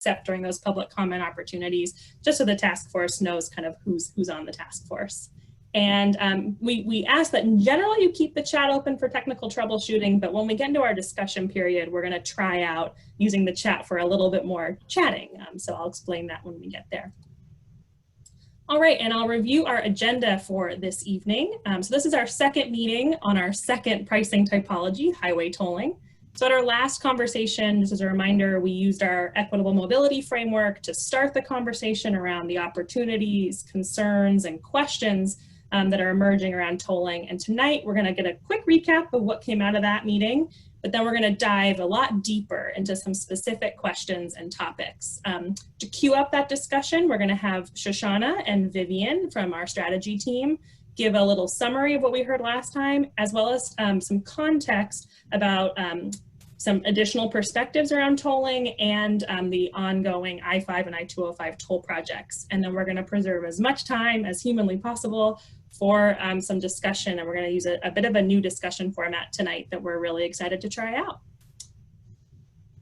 except during those public comment opportunities, just so the task force knows kind of who's on the task force. And we ask that in general you keep the chat open for technical troubleshooting, but when we get into our discussion period, we're going to try out using the chat for a little bit more chatting. So I'll explain that when we get there. All right, and I'll review our agenda for this evening. So this is our second meeting on our second pricing typology, highway tolling. So at our last conversation, this is a reminder, we used our equitable mobility framework to start the conversation around the opportunities, concerns, and questions that are emerging around tolling. And tonight we're going to get a quick recap of what came out of that meeting, but then we're going to dive a lot deeper into some specific questions and topics. To cue up that discussion, we're going to have Shoshana and Vivian from our strategy team give a little summary of what we heard last time, as well as some context about some additional perspectives around tolling and the ongoing I-5 and I-205 toll projects. And then we're going to preserve as much time as humanly possible for some discussion, and we're going to use a bit of a new discussion format tonight that we're really excited to try out.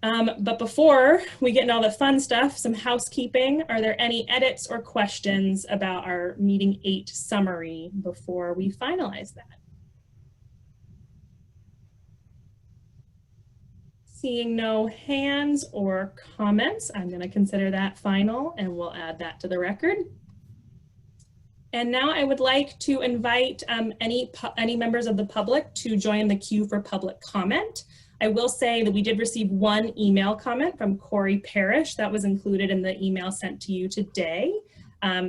But before we get into all the fun stuff, some housekeeping. Are there any edits or questions about our meeting 8 summary before we finalize that? Seeing no hands or comments, I'm going to consider that final, and we'll add that to the record. And now I would like to invite any members of the public to join the queue for public comment. I will say that we did receive one email comment from Corey Parrish that was included in the email sent to you today.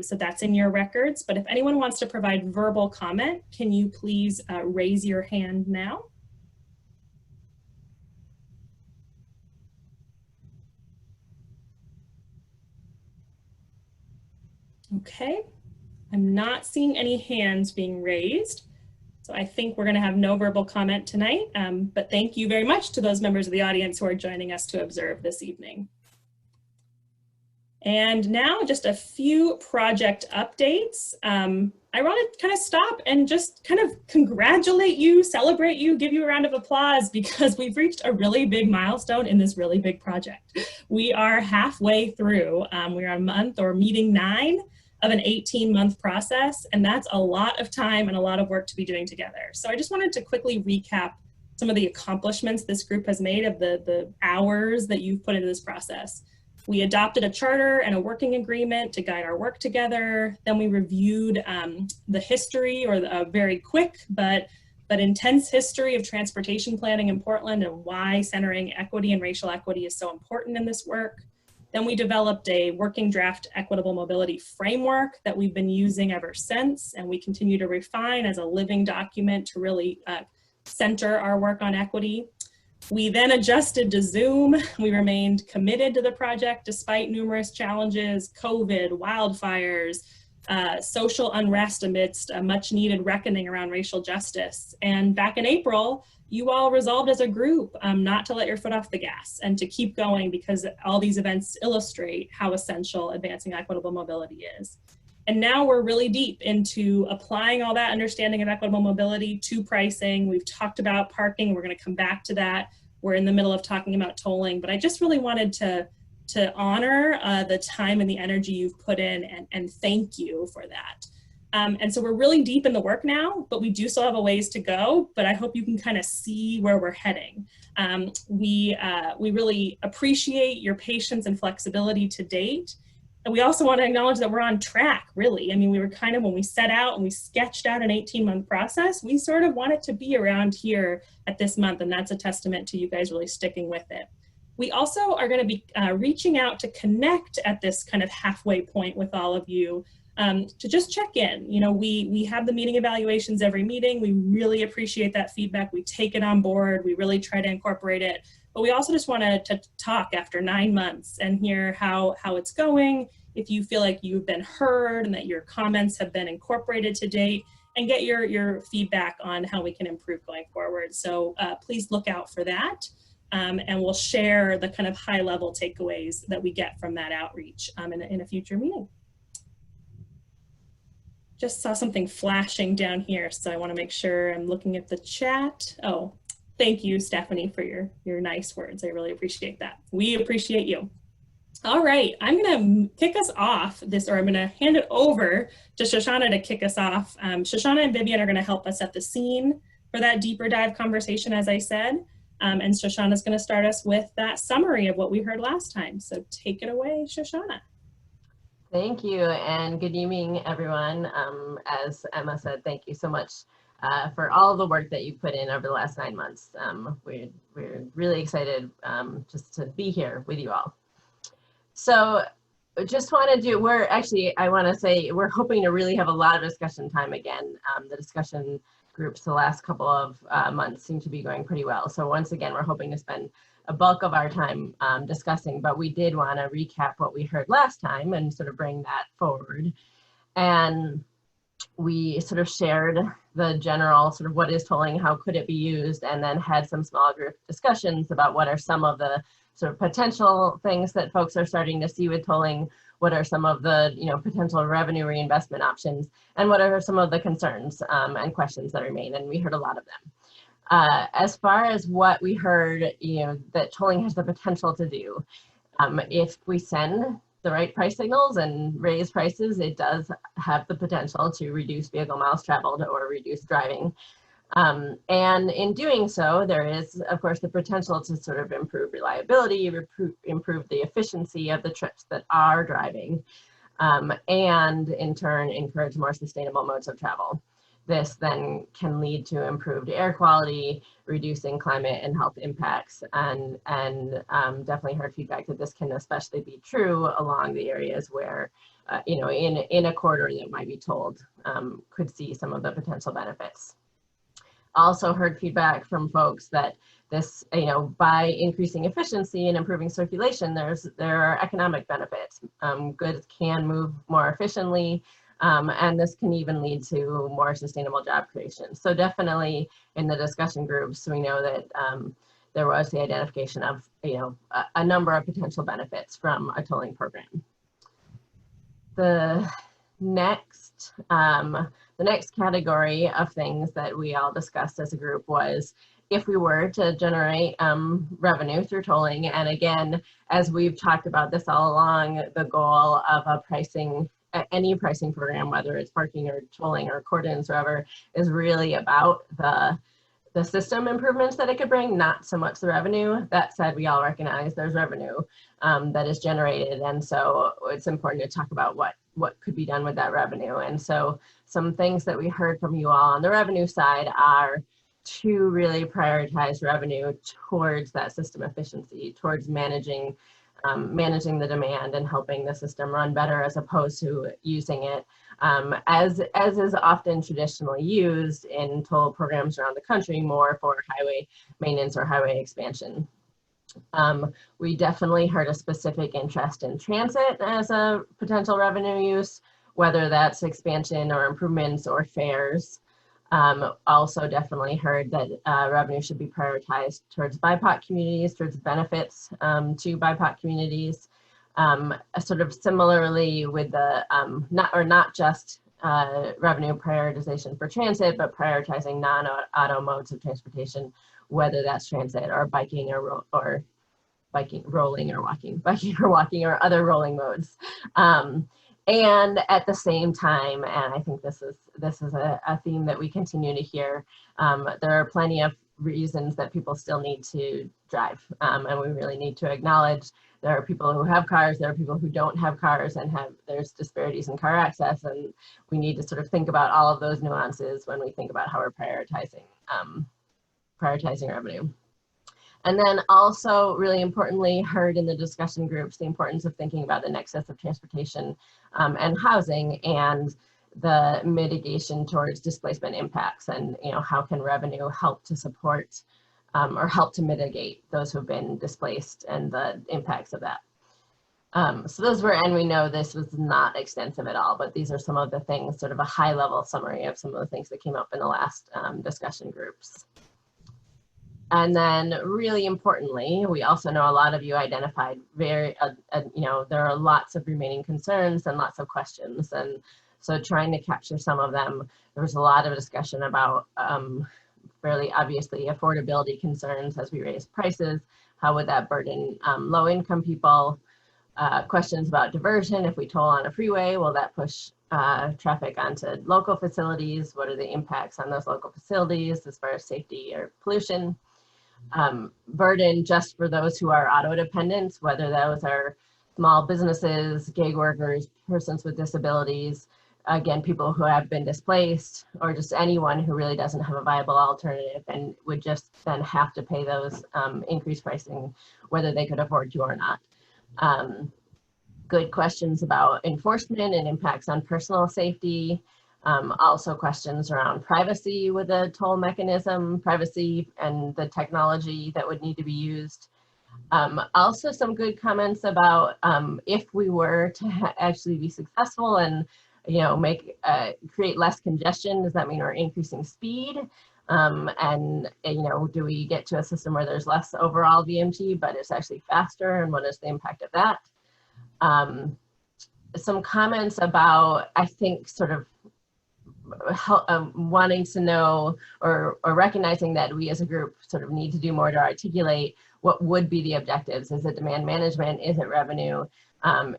So that's in your records. But if anyone wants to provide verbal comment, can you please raise your hand now? Okay. I'm not seeing any hands being raised, so I think we're going to have no verbal comment tonight, but thank you very much to those members of the audience who are joining us to observe this evening. And now just a few project updates. I want to kind of stop and just kind of congratulate you, celebrate you, give you a round of applause, because we've reached a really big milestone in this really big project. We are halfway through. We're on month or meeting 9 of an 18-month process, and that's a lot of time and a lot of work to be doing together. So I just wanted to quickly recap some of the accomplishments this group has made of the hours that you've put into this process. We adopted a charter and a working agreement to guide our work together. Then we reviewed the history, or a very quick but intense history of transportation planning in Portland and why centering equity and racial equity is so important in this work. Then we developed a working draft equitable mobility framework that we've been using ever since, and we continue to refine as a living document to really center our work on equity. We then adjusted to Zoom. We remained committed to the project despite numerous challenges, COVID, wildfires, social unrest amidst a much needed reckoning around racial justice. And back in April, you all resolved as a group not to let your foot off the gas and to keep going, because all these events illustrate how essential advancing equitable mobility is. And now we're really deep into applying all that understanding of equitable mobility to pricing. We've talked about parking. We're going to come back to that. We're in the middle of talking about tolling, but I just really wanted to honor the time and the energy you've put in, and thank you for that. And so we're really deep in the work now, but we do still have a ways to go, but I hope you can kind of see where we're heading. We really appreciate your patience and flexibility to date. And we also want to acknowledge that we're on track, really. I mean, we were kind of, when we set out and we sketched out an 18-month process, we sort of wanted to be around here at this month, and that's a testament to you guys really sticking with it. We also are going to be reaching out to connect at this kind of halfway point with all of you to just check in. You know, we have the meeting evaluations every meeting. We really appreciate that feedback. We take it on board. We really try to incorporate it. But we also just wanted to talk after 9 months and hear how it's going, if you feel like you've been heard and that your comments have been incorporated to date, and get your feedback on how we can improve going forward. So please look out for that. And we'll share the kind of high level takeaways that we get from that outreach in a future meeting. Just saw something flashing down here, so I want to make sure I'm looking at the chat. Oh, thank you, Stephanie, for your nice words. I really appreciate that. We appreciate you. All right, I'm going to kick us off this, or I'm going to hand it over to Shoshana to kick us off. Shoshana and Vivian are going to help us set the scene for that deeper dive conversation, as I said. And Shoshana is going to start us with that summary of what we heard last time. So take it away, Shoshana. Thank you, and good evening, everyone. As Emma said, thank you so much for all the work that you put in over the last 9 months. We're really excited just to be here with you all. So just want to do, I want to say we're hoping to really have a lot of discussion time again. The discussion groups the last couple of months seem to be going pretty well. So once again, we're hoping to spend a bulk of our time discussing, but we did want to recap what we heard last time and sort of bring that forward. And we sort of shared the general sort of what is tolling, how could it be used, and then had some small group discussions about what are some of the sort of potential things that folks are starting to see with tolling, what are some of the potential revenue reinvestment options, and what are some of the concerns and questions that remain, and we heard a lot of them. As far as what we heard, that tolling has the potential to do, if we send the right price signals and raise prices, it does have the potential to reduce vehicle miles traveled or reduce driving. And in doing so, there is, of course, the potential to sort of improve reliability, improve the efficiency of the trips that are driving, and in turn, encourage more sustainable modes of travel. This then can lead to improved air quality, reducing climate and health impacts, and definitely heard feedback that this can especially be true along the areas where, in a corridor that might be tolled, could see some of the potential benefits. Also heard feedback from folks that this, by increasing efficiency and improving circulation, there are economic benefits. Goods can move more efficiently, and this can even lead to more sustainable job creation. So definitely in the discussion groups, we know that there was the identification of a number of potential benefits from a tolling program. The next category of things that we all discussed as a group was if we were to generate revenue through tolling. And again, as we've talked about this all along, the goal of any pricing program, whether it's parking or tolling or cordons or whatever, is really about the system improvements that it could bring, not so much the revenue. That said, we all recognize there's revenue that is generated, and so it's important to talk about what could be done with that revenue. And so some things that we heard from you all on the revenue side are to really prioritize revenue towards that system efficiency, towards managing the demand and helping the system run better, as opposed to using it as is often traditionally used in toll programs around the country, more for highway maintenance or highway expansion. We definitely heard a specific interest in transit as a potential revenue use, whether that's expansion or improvements or fares. Also definitely heard that revenue should be prioritized towards BIPOC communities, towards benefits to BIPOC communities. Sort of similarly with the not just revenue prioritization for transit, but prioritizing non-auto modes of transportation, whether that's transit or biking or rolling or walking or other rolling modes. And at the same time, and I think this is a theme that we continue to hear, there are plenty of reasons that people still need to drive, and we really need to acknowledge there are people who have cars, there are people who don't have cars, and there's disparities in car access, and we need to sort of think about all of those nuances when we think about how we're prioritizing revenue. And then also, really importantly, heard in the discussion groups the importance of thinking about the nexus of transportation and housing and the mitigation towards displacement impacts, and how can revenue help to support or help to mitigate those who've been displaced and the impacts of that. So those were, and we know this was not extensive at all, but these are some of the things, sort of a high level summary of some of the things that came up in the last discussion groups. And then really importantly, we also know a lot of you identified there are lots of remaining concerns and lots of questions. And so trying to capture some of them, there was a lot of discussion about fairly obviously affordability concerns as we raise prices. How would that burden low income people? Questions about diversion. If we toll on a freeway, will that push traffic onto local facilities? What are the impacts on those local facilities as far as safety or pollution? Burden just for those who are auto dependents, whether those are small businesses, gig workers, persons with disabilities, again, people who have been displaced, or just anyone who really doesn't have a viable alternative and would just then have to pay those increased pricing, whether they could afford to or not. Good questions about enforcement and impacts on personal safety. Also questions around privacy with a toll mechanism, privacy and the technology that would need to be used. Also some good comments about if we were to actually be successful and create less congestion, does that mean we're increasing speed? Do we get to a system where there's less overall VMT, but it's actually faster, and what is the impact of that? Some comments about, I think, sort of wanting to know or recognizing that we as a group sort of need to do more to articulate what would be the objectives. Is it demand management? Is it revenue?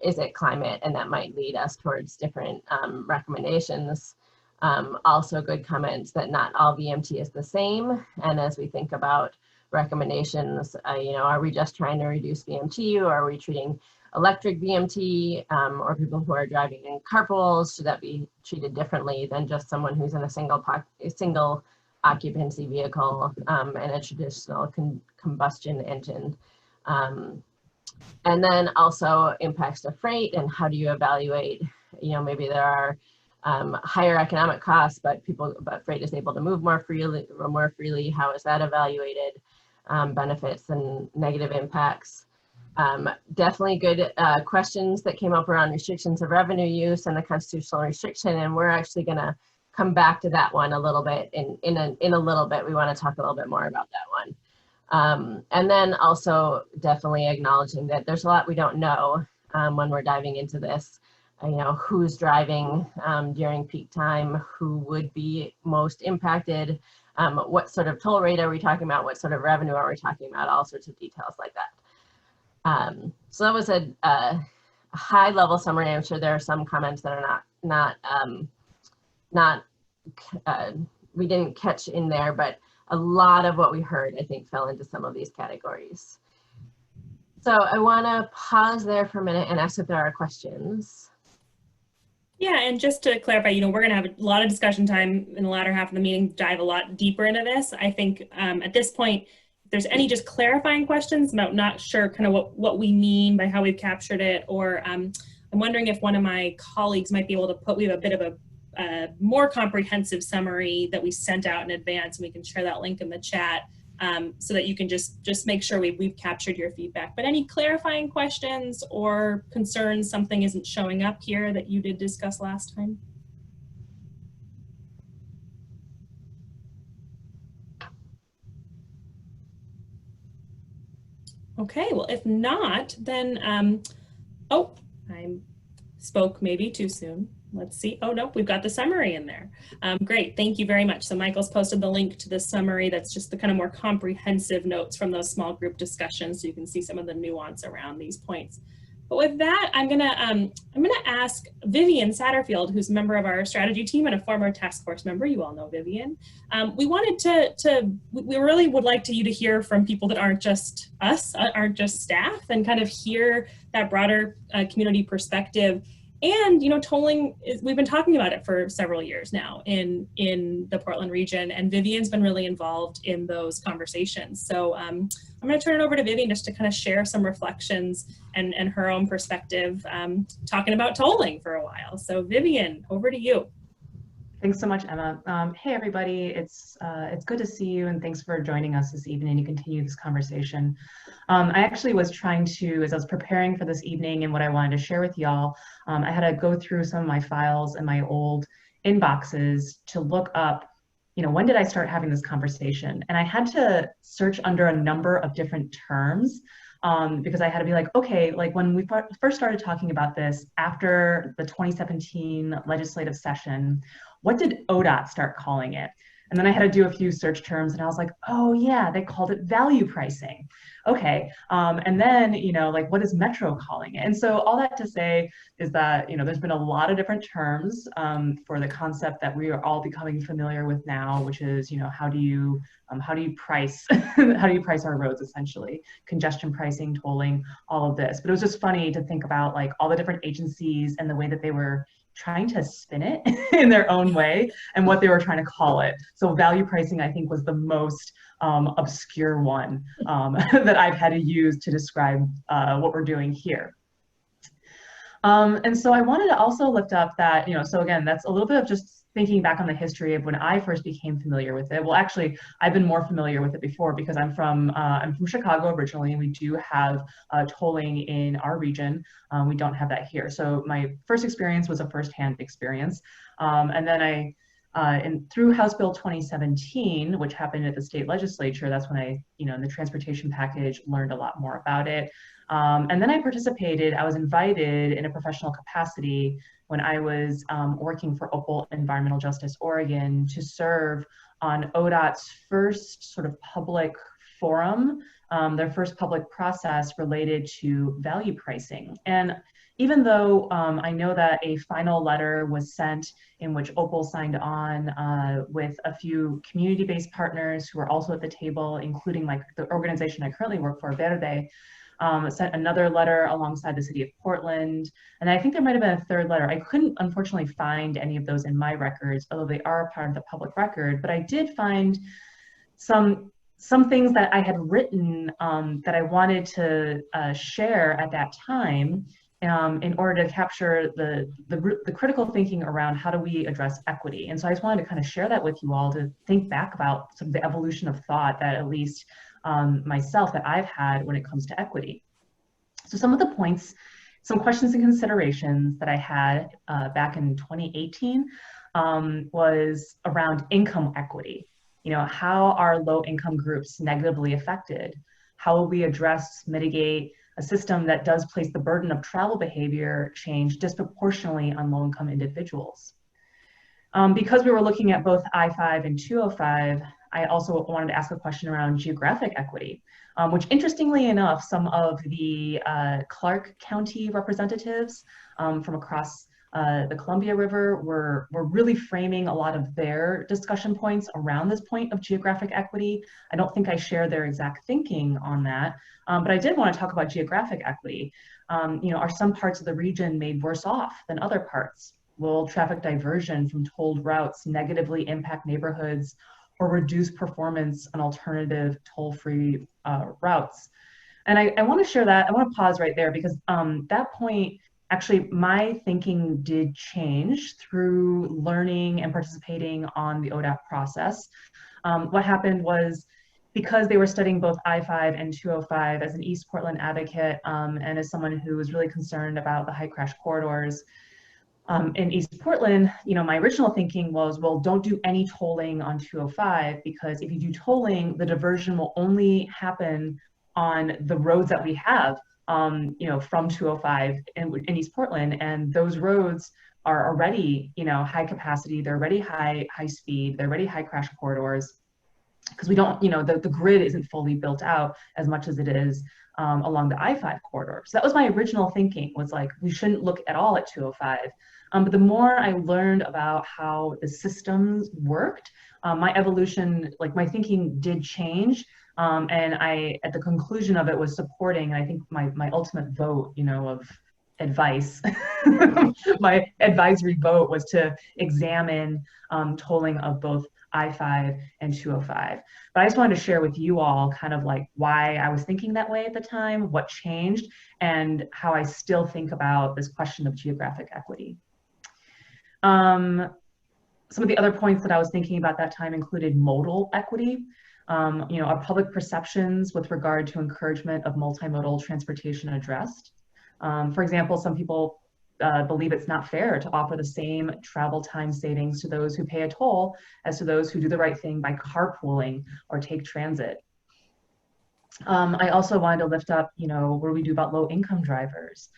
Is it climate? And that might lead us towards different recommendations. Also good comments that not all VMT is the same. And as we think about recommendations, are we just trying to reduce VMT, or are we treating electric VMT, or people who are driving in carpools? Should that be treated differently than just someone who's in a single occupancy vehicle and a traditional combustion engine? And then also impacts to freight, and how do you evaluate, maybe there are higher economic costs, but freight is able to move more freely. How is that evaluated? Benefits and negative impacts. Definitely good questions that came up around restrictions of revenue use and the constitutional restriction, and we're actually going to come back to that one a little bit in a little bit. We want to talk a little bit more about that one. And then also definitely acknowledging that there's a lot we don't know when we're diving into this. Who's driving during peak time, who would be most impacted, what sort of toll rate are we talking about, what sort of revenue are we talking about, all sorts of details like that. So that was a high level summary. I'm sure there are some comments that are not we didn't catch in there, but a lot of what we heard, I think, fell into some of these categories. So I want to pause there for a minute and ask if there are questions. Yeah, and just to clarify, we're going to have a lot of discussion time in the latter half of the meeting, dive a lot deeper into this. I think at this point, if there's any just clarifying questions about not sure kind of what we mean by how we've captured it, or I'm wondering if one of my colleagues might be able to we have a bit of a more comprehensive summary that we sent out in advance, and we can share that link in the chat so that you can just make sure we've captured your feedback. But any clarifying questions or concerns, something isn't showing up here that you did discuss last time? Okay, well, if not, then, oh, I spoke maybe too soon. Let's see. Oh, no, we've got the summary in there. Great. Thank you very much. So Michael's posted the link to the summary. That's just the kind of more comprehensive notes from those small group discussions, so you can see some of the nuance around these points. But with that, I'm gonna ask Vivian Satterfield, who's a member of our strategy team and a former task force member. You all know Vivian. We really would like you to hear from people that aren't just us, aren't just staff, and kind of hear that broader community perspective. And tolling we've been talking about it for several years now in the Portland region, and Vivian's been really involved in those conversations. So I'm going to turn it over to Vivian just to kind of share some reflections and her own perspective, talking about tolling for a while. So Vivian, over to you. Thanks so much, Emma. Hey, everybody. It's good to see you, and thanks for joining us this evening to continue this conversation. I actually was trying to, as I was preparing for this evening and what I wanted to share with y'all, I had to go through some of my files and my old inboxes to look up, when did I start having this conversation? And I had to search under a number of different terms because I had to be like, okay, like when we first started talking about this after the 2017 legislative session, what did ODOT start calling it? And then I had to do a few search terms and I was like, oh yeah, they called it value pricing. Okay. And then, like what is Metro calling it? And so all that to say is that, there's been a lot of different terms for the concept that we are all becoming familiar with now, which is, how do you price, how do you price our roads essentially? Congestion pricing, tolling, all of this. But it was just funny to think about like all the different agencies and the way that they were trying to spin it in their own way and what they were trying to call it. So value pricing, I think, was the most obscure one that I've had to use to describe what we're doing here. And so I wanted to also lift up that, so again, that's a little bit of just thinking back on the history of when I first became familiar with it. Well, actually, I've been more familiar with it before because I'm from Chicago originally, and we do have tolling in our region. We don't have that here. So my first experience was a firsthand experience. And then through House Bill 2017, which happened at the state legislature, that's when I, in the transportation package, learned a lot more about it. And then I was invited in a professional capacity when I was working for Equitable Environmental Justice Oregon to serve on ODOT's first sort of public forum, their first public process related to value pricing. And even though I know that a final letter was sent in which Opal signed on with a few community-based partners who are also at the table, including like the organization I currently work for, Verde, sent another letter alongside the city of Portland. And I think there might have been a third letter. I couldn't unfortunately find any of those in my records, although they are a part of the public record, but I did find some things that I had written that I wanted to share at that time in order to capture the critical thinking around how do we address equity. And so I just wanted to kind of share that with you all to think back about some of the evolution of thought that at least myself that I've had when it comes to equity. So some of the points, some questions and considerations that I had back in 2018 was around income equity. How are low income groups negatively affected? How will we address, mitigate a system that does place the burden of travel behavior change disproportionately on low income individuals? Because we were looking at both I-5 and 205, I also wanted to ask a question around geographic equity, which interestingly enough, some of the Clark County representatives from across the Columbia River were really framing a lot of their discussion points around this point of geographic equity. I don't think I share their exact thinking on that, but I did want to talk about geographic equity. Are some parts of the region made worse off than other parts? Will traffic diversion from tolled routes negatively impact neighborhoods or reduce performance on alternative toll-free routes? And I want to share that. I want to pause right there because that point, actually, my thinking did change through learning and participating on the ODOT process. What happened was, because they were studying both I-5 and 205 as an East Portland advocate and as someone who was really concerned about the high crash corridors, in East Portland, my original thinking was, well, don't do any tolling on 205 because if you do tolling, the diversion will only happen on the roads that we have, from 205 in East Portland, and those roads are already, high capacity. They're already high speed. They're already high crash corridors because we don't, the grid isn't fully built out as much as it is along the I-5 corridor. So that was my original thinking, was like, we shouldn't look at all at 205. But the more I learned about how the systems worked, my evolution, like my thinking did change. And I, at the conclusion of it, was supporting, and I think my ultimate vote, of advice, my advisory vote was to examine tolling of both I-5 and 205. But I just wanted to share with you all kind of like why I was thinking that way at the time, what changed, and how I still think about this question of geographic equity. Some of the other points that I was thinking about that time included modal equity. Are public perceptions with regard to encouragement of multimodal transportation addressed? For example, some people believe it's not fair to offer the same travel time savings to those who pay a toll as to those who do the right thing by carpooling or take transit. I also wanted to lift up, what do we do about low income drivers?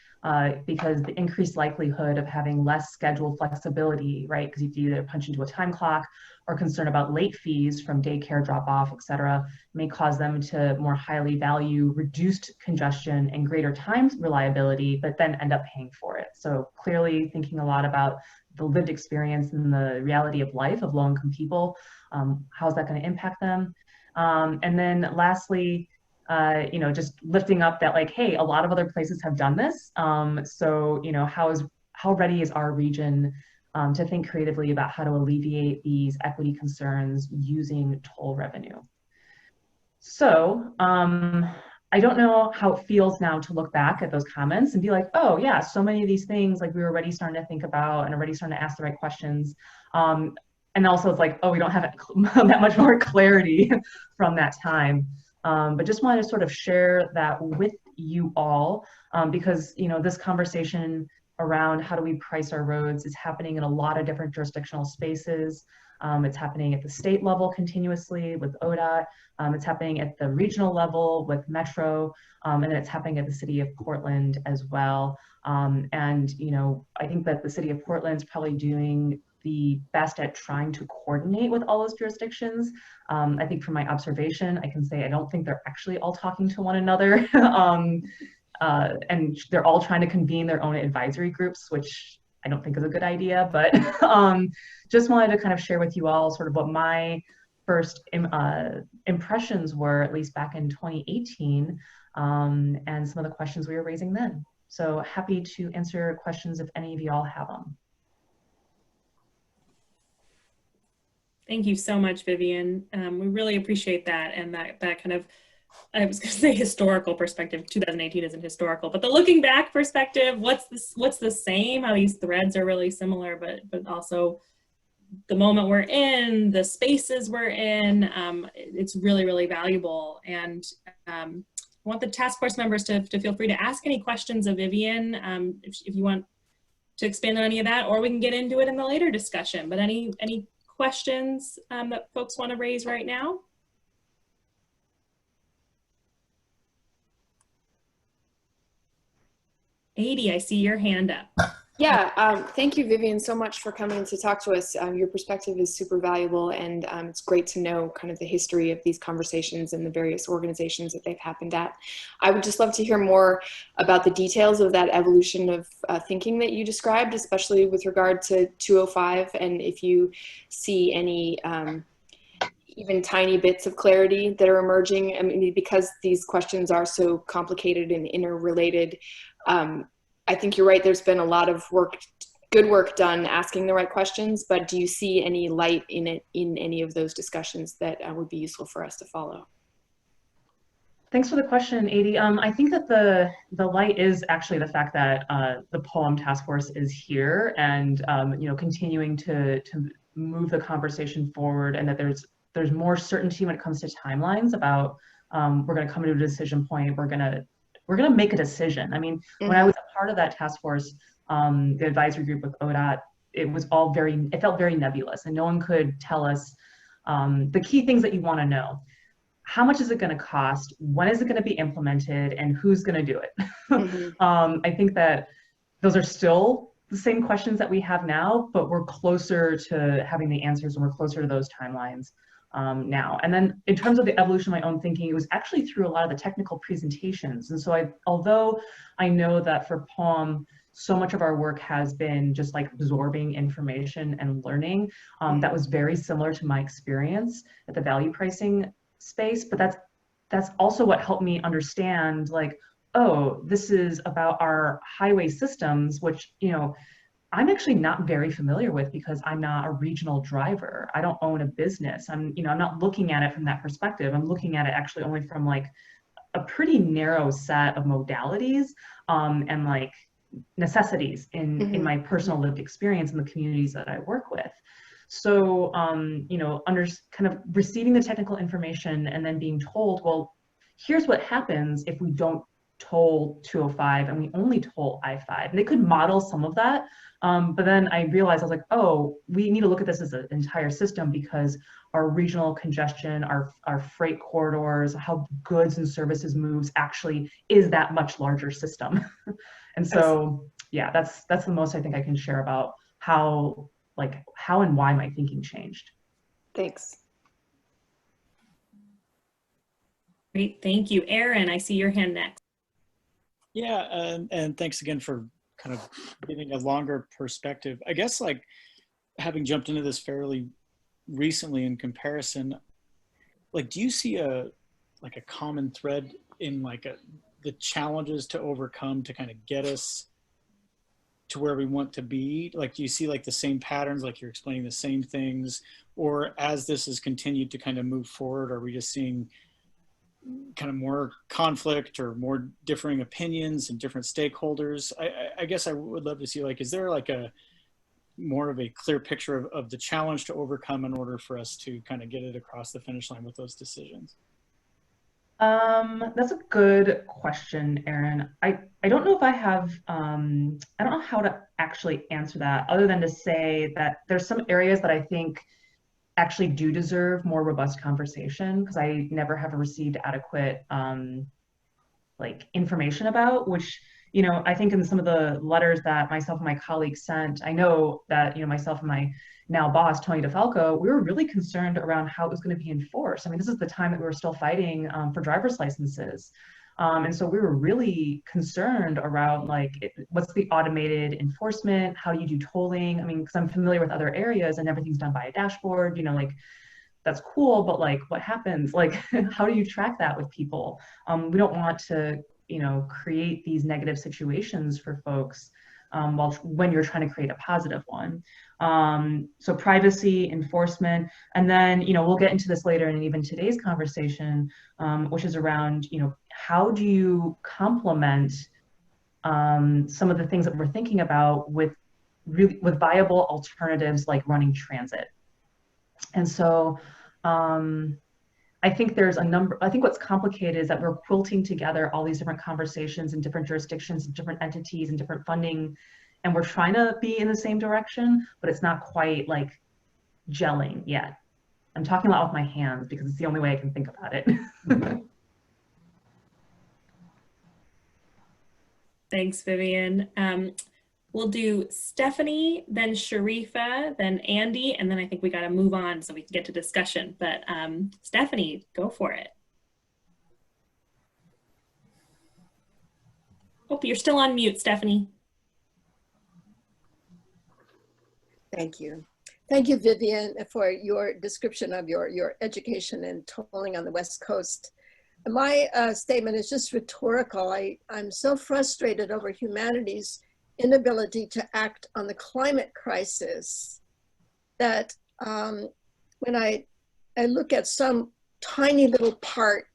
Because the increased likelihood of having less schedule flexibility, right? Because you have to either punch into a time clock or concern about late fees from daycare drop off, et cetera, may cause them to more highly value reduced congestion and greater time reliability, but then end up paying for it. So clearly thinking a lot about the lived experience and the reality of life of low income people. How's that going to impact them? And then lastly, just lifting up that like, hey, a lot of other places have done this. So, how ready is our region to think creatively about how to alleviate these equity concerns using toll revenue? So, I don't know how it feels now to look back at those comments and be like, oh yeah, so many of these things like we were already starting to think about and already starting to ask the right questions. And also it's like, oh, we don't have that much more clarity from that time. But just wanted to sort of share that with you all because, this conversation around how do we price our roads is happening in a lot of different jurisdictional spaces. It's happening at the state level continuously with ODOT. It's happening at the regional level with Metro, and then it's happening at the city of Portland as well. I think that the city of Portland is probably doing the best at trying to coordinate with all those jurisdictions. I think from my observation, I can say I don't think they're actually all talking to one another. And they're all trying to convene their own advisory groups, which I don't think is a good idea, but just wanted to kind of share with you all sort of what my first impressions were, at least back in 2018, and some of the questions we were raising then. So happy to answer questions if any of you all have them. Thank you so much, Vivian. We really appreciate that, and that kind of, I was going to say historical perspective. 2018 isn't historical, but the looking back perspective, what's the same? How these threads are really similar, but also the moment we're in, the spaces we're in. It's really, really valuable. And I want the task force members to feel free to ask any questions of Vivian if you want to expand on any of that, or we can get into it in the later discussion. But any questions that folks want to raise right now? Adi, I see your hand up. Yeah, thank you, Vivian, so much for coming to talk to us. Your perspective is super valuable, and it's great to know kind of the history of these conversations and the various organizations that they've happened at. I would just love to hear more about the details of that evolution of thinking that you described, especially with regard to 205, and if you see any even tiny bits of clarity that are emerging. I mean, because these questions are so complicated and interrelated, I think you're right. There's been a lot of good work done asking the right questions, but do you see any light in it in any of those discussions that would be useful for us to follow? Thanks for the question, Adi. I think that the light is actually the fact that the POEM task force is here and continuing to move the conversation forward, and that there's more certainty when it comes to timelines about we're going to come to a decision point. We're going to make a decision. I mean, when I was a part of that task force, the advisory group with ODOT, it felt very nebulous, and no one could tell us the key things that you want to know. How much is it going to cost? When is it going to be implemented? And who's going to do it? I think that those are still the same questions that we have now, but we're closer to having the answers, and we're closer to those timelines now. And then in terms of the evolution of my own thinking, it was actually through a lot of the technical presentations. And so although I know that for POEM, so much of our work has been just like absorbing information and learning, that was very similar to my experience at the value pricing space, but that's also what helped me understand, like, oh, this is about our highway systems, which, I'm actually not very familiar with because I'm not a regional driver. I don't own a business. I'm not looking at it from that perspective. I'm looking at it actually only from like a pretty narrow set of modalities and like necessities in my personal lived experience in the communities that I work with. So, kind of receiving the technical information and then being told, well, here's what happens if we don't toll 205 and we only toll I-5. And they could model some of that. But then I realized, I was like, oh, we need to look at this as an entire system, because our regional congestion, our freight corridors, how goods and services moves actually is that much larger system. And so, yeah, that's the most I think I can share about how and why my thinking changed. Thanks. Great, thank you. Aaron, I see your hand next. Yeah, and thanks again for kind of giving a longer perspective. I guess, like, having jumped into this fairly recently in comparison, like, do you see a common thread in the challenges to overcome to kind of get us to where we want to be? Like, do you see like the same patterns, like you're explaining the same things, or as this has continued to kind of move forward, are we just seeing kind of more conflict or more differing opinions and different stakeholders? I guess I would love to see, like, is there like a more of a clear picture of the challenge to overcome in order for us to kind of get it across the finish line with those decisions? That's a good question, Aaron. I don't know if I have, I don't know how to actually answer that, other than to say that there's some areas that I think actually do deserve more robust conversation, because I never have received adequate like information about, which, you know, I think in some of the letters that myself and my colleagues sent, I know that, you know, myself and my now boss, Tony DeFalco, we were really concerned around how it was going to be enforced. I mean, this is the time that we were still fighting for driver's licenses. And so we were really concerned around, like, what's the automated enforcement? How do you do tolling? I mean, because I'm familiar with other areas and everything's done by a dashboard, you know, like, that's cool, but like, what happens? Like, how do you track that with people? We don't want to, you know, create these negative situations for folks when you're trying to create a positive one. So privacy, enforcement, and then, you know, we'll get into this later in even today's conversation, which is around, you know, how do you complement some of the things that we're thinking about with viable alternatives like running transit. And so I think there's a number, I think what's complicated is that we're quilting together all these different conversations in different jurisdictions, different entities and different funding, and we're trying to be in the same direction, but it's not quite like gelling yet. I'm talking a lot with my hands because it's the only way I can think about it. Thanks, Vivian. We'll do Stephanie, then Sharifa, then Andy, and then I think we got to move on so we can get to discussion. But Stephanie, go for it. Oh, you're still on mute, Stephanie. Thank you. Thank you, Vivian, for your description of your education and tolling on the West Coast. My statement is just rhetorical. I'm so frustrated over humanity's inability to act on the climate crisis that when I look at some tiny little part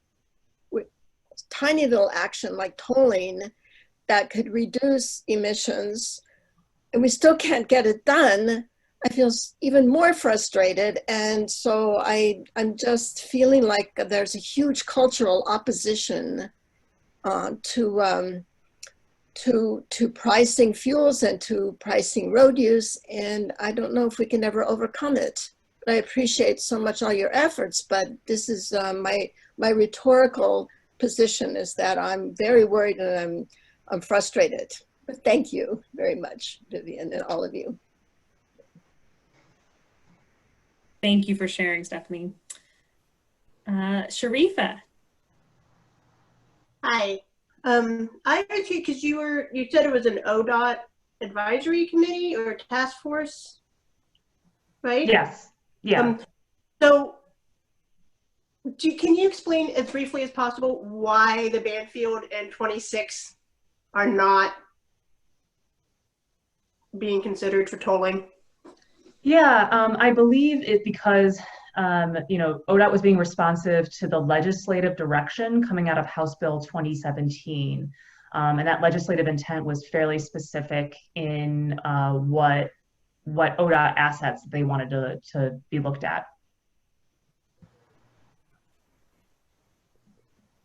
with tiny little action like tolling that could reduce emissions, and we still can't get it done, I feel even more frustrated. And so I'm just feeling like there's a huge cultural opposition to pricing fuels and to pricing road use. And I don't know if we can ever overcome it. But I appreciate so much all your efforts, but this is my rhetorical position is that I'm very worried and I'm frustrated. But thank you very much, Vivian, and all of you. Thank you for sharing, Stephanie. Sharifa. Hi. I heard you because you said it was an ODOT advisory committee or task force, right? Yes. Yeah. So can you explain as briefly as possible why the Banfield and 26 are not being considered for tolling? Yeah, I believe it because, you know, ODOT was being responsive to the legislative direction coming out of House Bill 2017. And that legislative intent was fairly specific in what ODOT assets they wanted to be looked at.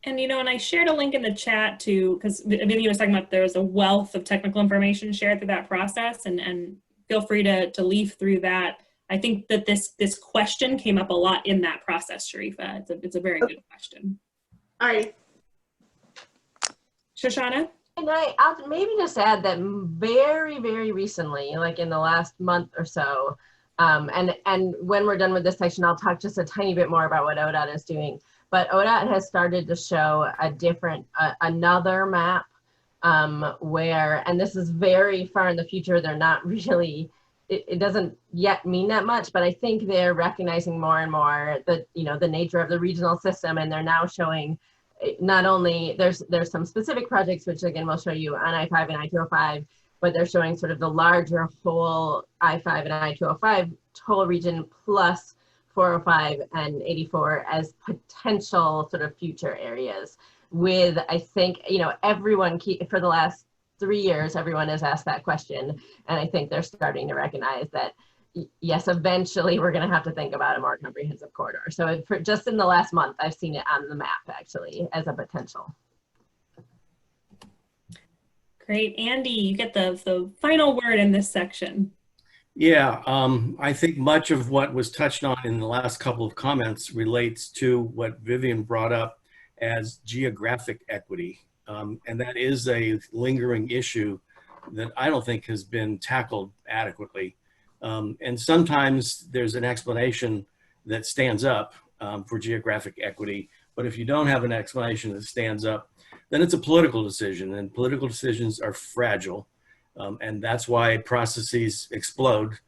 And, and I shared a link in the chat too, because Vivian was talking about there's a wealth of technical information shared through that process, and feel free to leaf through that. I think that this question came up a lot in that process, Sharifa. It's a very good question. All right. Shoshana? And I'll maybe just add that very, very recently, like in the last month or so, and when we're done with this section, I'll talk just a tiny bit more about what ODOT is doing. But ODOT has started to show a different, another map where, and this is very far in the future, they're not really, it doesn't yet mean that much, but I think they're recognizing more and more that, the nature of the regional system, and they're now showing not only, there's some specific projects, which again, we'll show you on I-5 and I-205, but they're showing sort of the larger whole I-5 and I-205 toll region plus 405 and 84 as potential sort of future areas with, I think, everyone for the last 3 years, everyone has asked that question. And I think they're starting to recognize that, yes, eventually we're going to have to think about a more comprehensive corridor. So just in the last month, I've seen it on the map actually as a potential. Great. Andy, you get the final word in this section. Yeah, I think much of what was touched on in the last couple of comments relates to what Vivian brought up as geographic equity. And that is a lingering issue that I don't think has been tackled adequately. And sometimes there's an explanation that stands up for geographic equity, but if you don't have an explanation that stands up, then it's a political decision, and political decisions are fragile. And that's why processes explode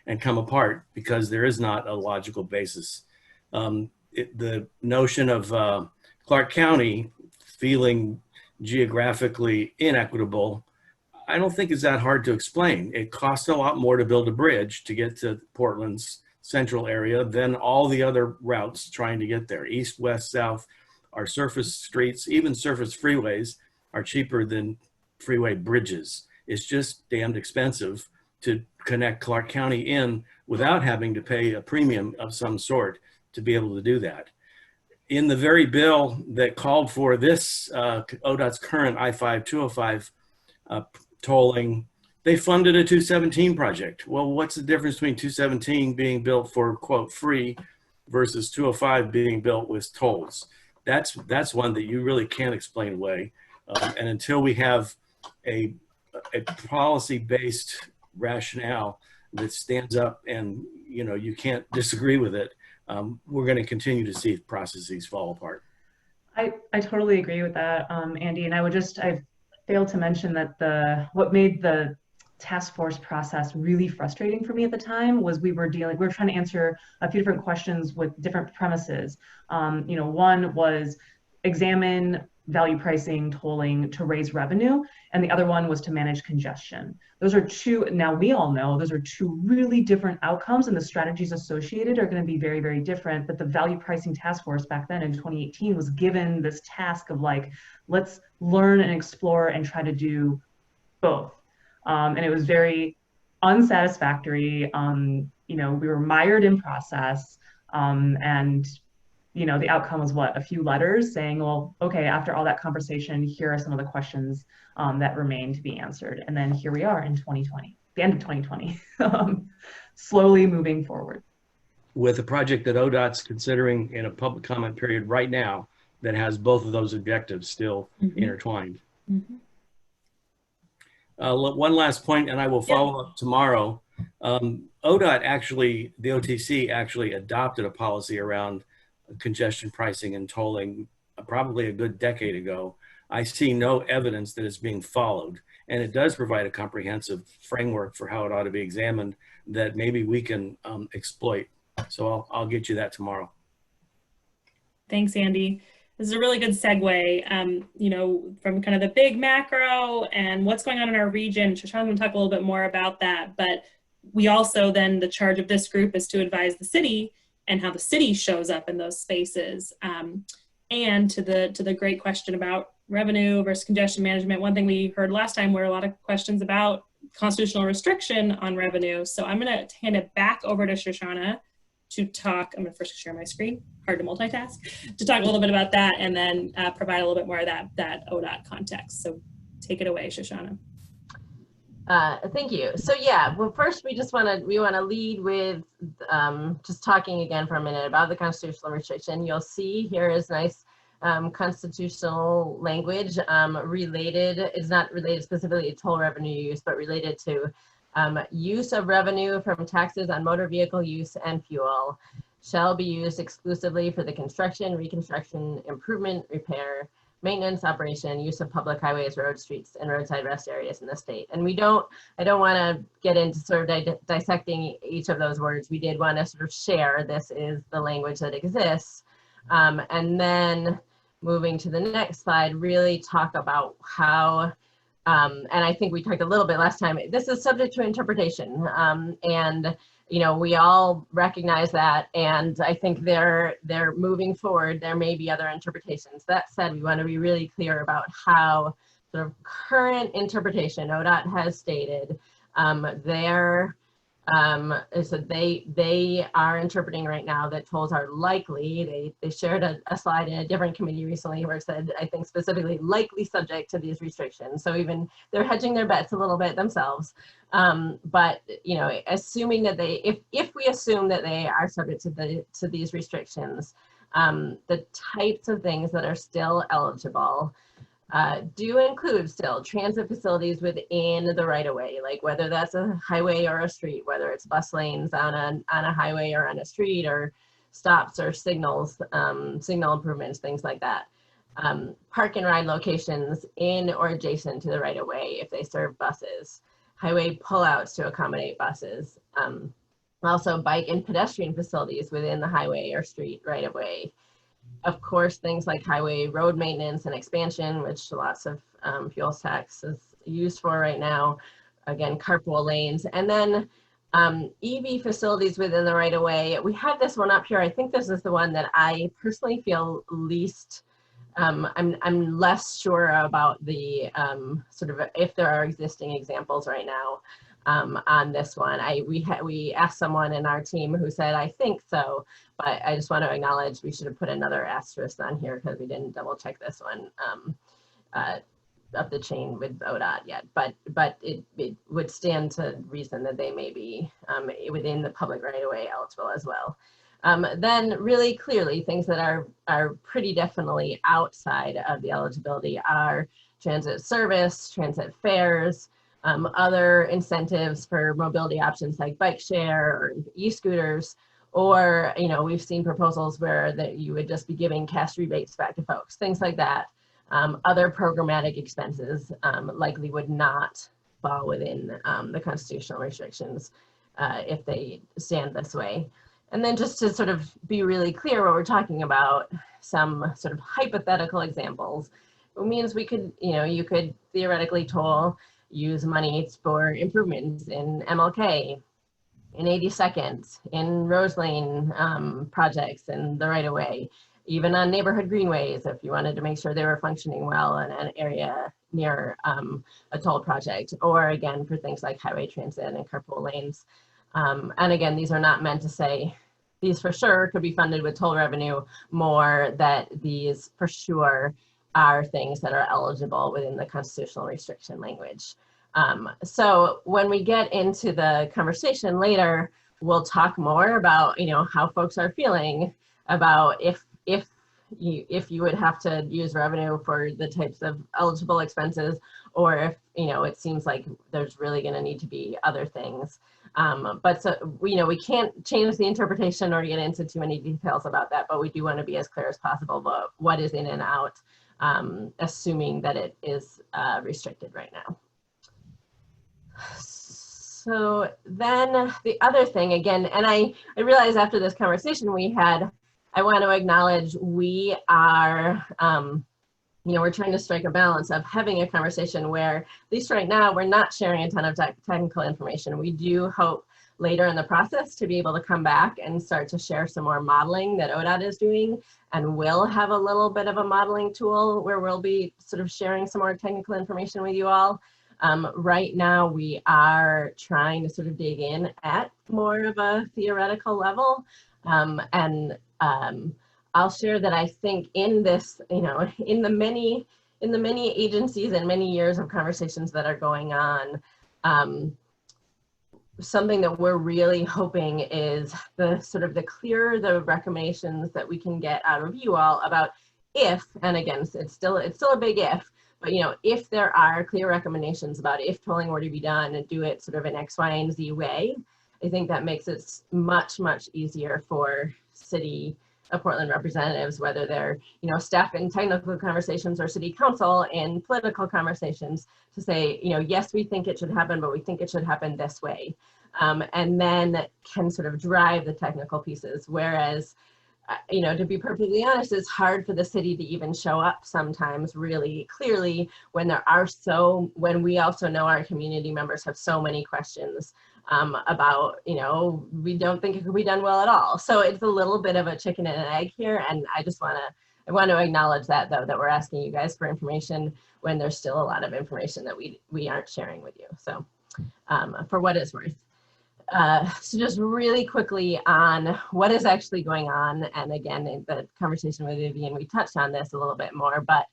and come apart, because there is not a logical basis. The notion of Clark County feeling geographically inequitable, I don't think is that hard to explain. It costs a lot more to build a bridge to get to Portland's central area than all the other routes trying to get there. East, west, south, our surface streets, even surface freeways are cheaper than freeway bridges. It's just damned expensive to connect Clark County in without having to pay a premium of some sort to be able to do that. In the very bill that called for this, ODOT's current I-5-205 tolling, they funded a 217 project. Well, what's the difference between 217 being built for, quote, free versus 205 being built with tolls? That's one that you really can't explain away. And until we have a policy-based rationale that stands up and you can't disagree with it, we're going to continue to see processes fall apart. I totally agree with that, Andy. And I failed to mention that what made the task force process really frustrating for me at the time was we were trying to answer a few different questions with different premises. One was examine value pricing, tolling to raise revenue, and the other one was to manage congestion. Those are two, now we all know, those are two really different outcomes, and the strategies associated are going to be very, very different. But the value pricing task force back then in 2018 was given this task of let's learn and explore and try to do both. And it was very unsatisfactory. We were mired in process, and the outcome was what? A few letters saying, well, okay, after all that conversation, here are some of the questions that remain to be answered. And then here we are in 2020, the end of 2020, slowly moving forward. With a project that ODOT's considering in a public comment period right now that has both of those objectives still intertwined. One last point, and I will follow up tomorrow. ODOT actually, the OTC actually adopted a policy around congestion pricing and tolling probably a good decade ago. I see no evidence that it's being followed, and it does provide a comprehensive framework for how it ought to be examined that maybe we can exploit. So I'll get you that tomorrow. Thanks, Andy. This is a really good segue, from kind of the big macro and what's going on in our region. Shoshan's going to talk a little bit more about that, but we also then, the charge of this group is to advise the city and how the city shows up in those spaces. And to the great question about revenue versus congestion management, one thing we heard last time were a lot of questions about constitutional restriction on revenue. So I'm going to hand it back over to Shoshana to talk, I'm gonna first share my screen, hard to multitask, to talk a little bit about that and then provide a little bit more of that ODOT context. So take it away, Shoshana. Thank you. So yeah, well, first we want to lead with just talking again for a minute about the constitutional restriction. You'll see here is nice constitutional language related. It's not related specifically to toll revenue use, but related to use of revenue from taxes on motor vehicle use and fuel shall be used exclusively for the construction, reconstruction, improvement, repair, maintenance, operation, use of public highways, roads, streets, and roadside rest areas in the state. And I don't want to get into sort of dissecting each of those words. We did want to sort of share this is the language that exists. And then moving to the next slide, really talk about how, and I think we talked a little bit last time, this is subject to interpretation. And you know, we all recognize that, and I think they're moving forward. There may be other interpretations. That said, we want to be really clear about how sort of current interpretation ODOT has stated so they are interpreting right now that tolls are likely. They shared a slide in a different committee recently where it said, I think specifically likely subject to these restrictions. So even they're hedging their bets a little bit themselves. But you know, assuming that if we assume that they are subject to these restrictions, the types of things that are still eligible do include still transit facilities within the right-of-way, like whether that's a highway or a street, whether it's bus lanes on a highway or on a street, or stops or signals, signal improvements, things like that. Park and ride locations in or adjacent to the right-of-way if they serve buses. Highway pullouts to accommodate buses. Also bike and pedestrian facilities within the highway or street right-of-way. Of course, things like highway road maintenance and expansion, which lots of fuel tax is used for right now. Again, carpool lanes. And then EV facilities within the right of way. We have this one up here. I think this is the one that I personally feel least, I'm less sure about the sort of if there are existing examples right now on this one. We asked someone in our team who said, I think so, but I just want to acknowledge we should have put another asterisk on here because we didn't double check this one up the chain with ODOT yet, but it would stand to reason that they may be within the public right of way eligible as well. Then really clearly things that are pretty definitely outside of the eligibility are transit service, transit fares, other incentives for mobility options like bike share or e-scooters, or, you know, we've seen proposals where that you would just be giving cash rebates back to folks, things like that. Other programmatic expenses likely would not fall within the constitutional restrictions if they stand this way. And then just to sort of be really clear what we're talking about, some sort of hypothetical examples. It means we could, you know, you could theoretically use money for improvements in MLK, in 82nd, in Rose Lane projects and the right of way, even on neighborhood greenways, if you wanted to make sure they were functioning well in an area near a toll project, or again, for things like highway transit and carpool lanes. And again, these are not meant to say these for sure could be funded with toll revenue, more that these for sure are things that are eligible within the constitutional restriction language. So when we get into the conversation later, we'll talk more about, you know, how folks are feeling about if you would have to use revenue for the types of eligible expenses, or if, you know, it seems like there's really going to need to be other things. But so, you know, we can't change the interpretation or get into too many details about that, but we do want to be as clear as possible about what is in and out, assuming that it is restricted right now. So then the other thing again, and I realized after this conversation we had, I want to acknowledge we are, you know, we're trying to strike a balance of having a conversation where, at least right now, we're not sharing a ton of technical information. We do hope later in the process to be able to come back and start to share some more modeling that ODOT is doing, and we'll have a little bit of a modeling tool where we'll be sort of sharing some more technical information with you all. Right now, we are trying to sort of dig in at more of a theoretical level. I'll share that I think in this, in the many agencies and many years of conversations that are going on, something that we're really hoping is the clearer the recommendations that we can get out of you all about if, and again, it's still a big if, but if there are clear recommendations about if tolling were to be done and do it sort of in X, Y, and Z way, I think that makes it much, much easier for city of Portland representatives, whether they're, staff in technical conversations or city council in political conversations, to say, yes, we think it should happen, but we think it should happen this way. And then can sort of drive the technical pieces. Whereas, to be perfectly honest, it's hard for the city to even show up sometimes really clearly when when we also know our community members have so many questions about, we don't think it could be done well at all. So it's a little bit of a chicken and an egg here. And I want to acknowledge that, though, that we're asking you guys for information when there's still a lot of information that we aren't sharing with you. So for what it's worth. So just really quickly on what is actually going on. And again, in the conversation with Vivian, we touched on this a little bit more, but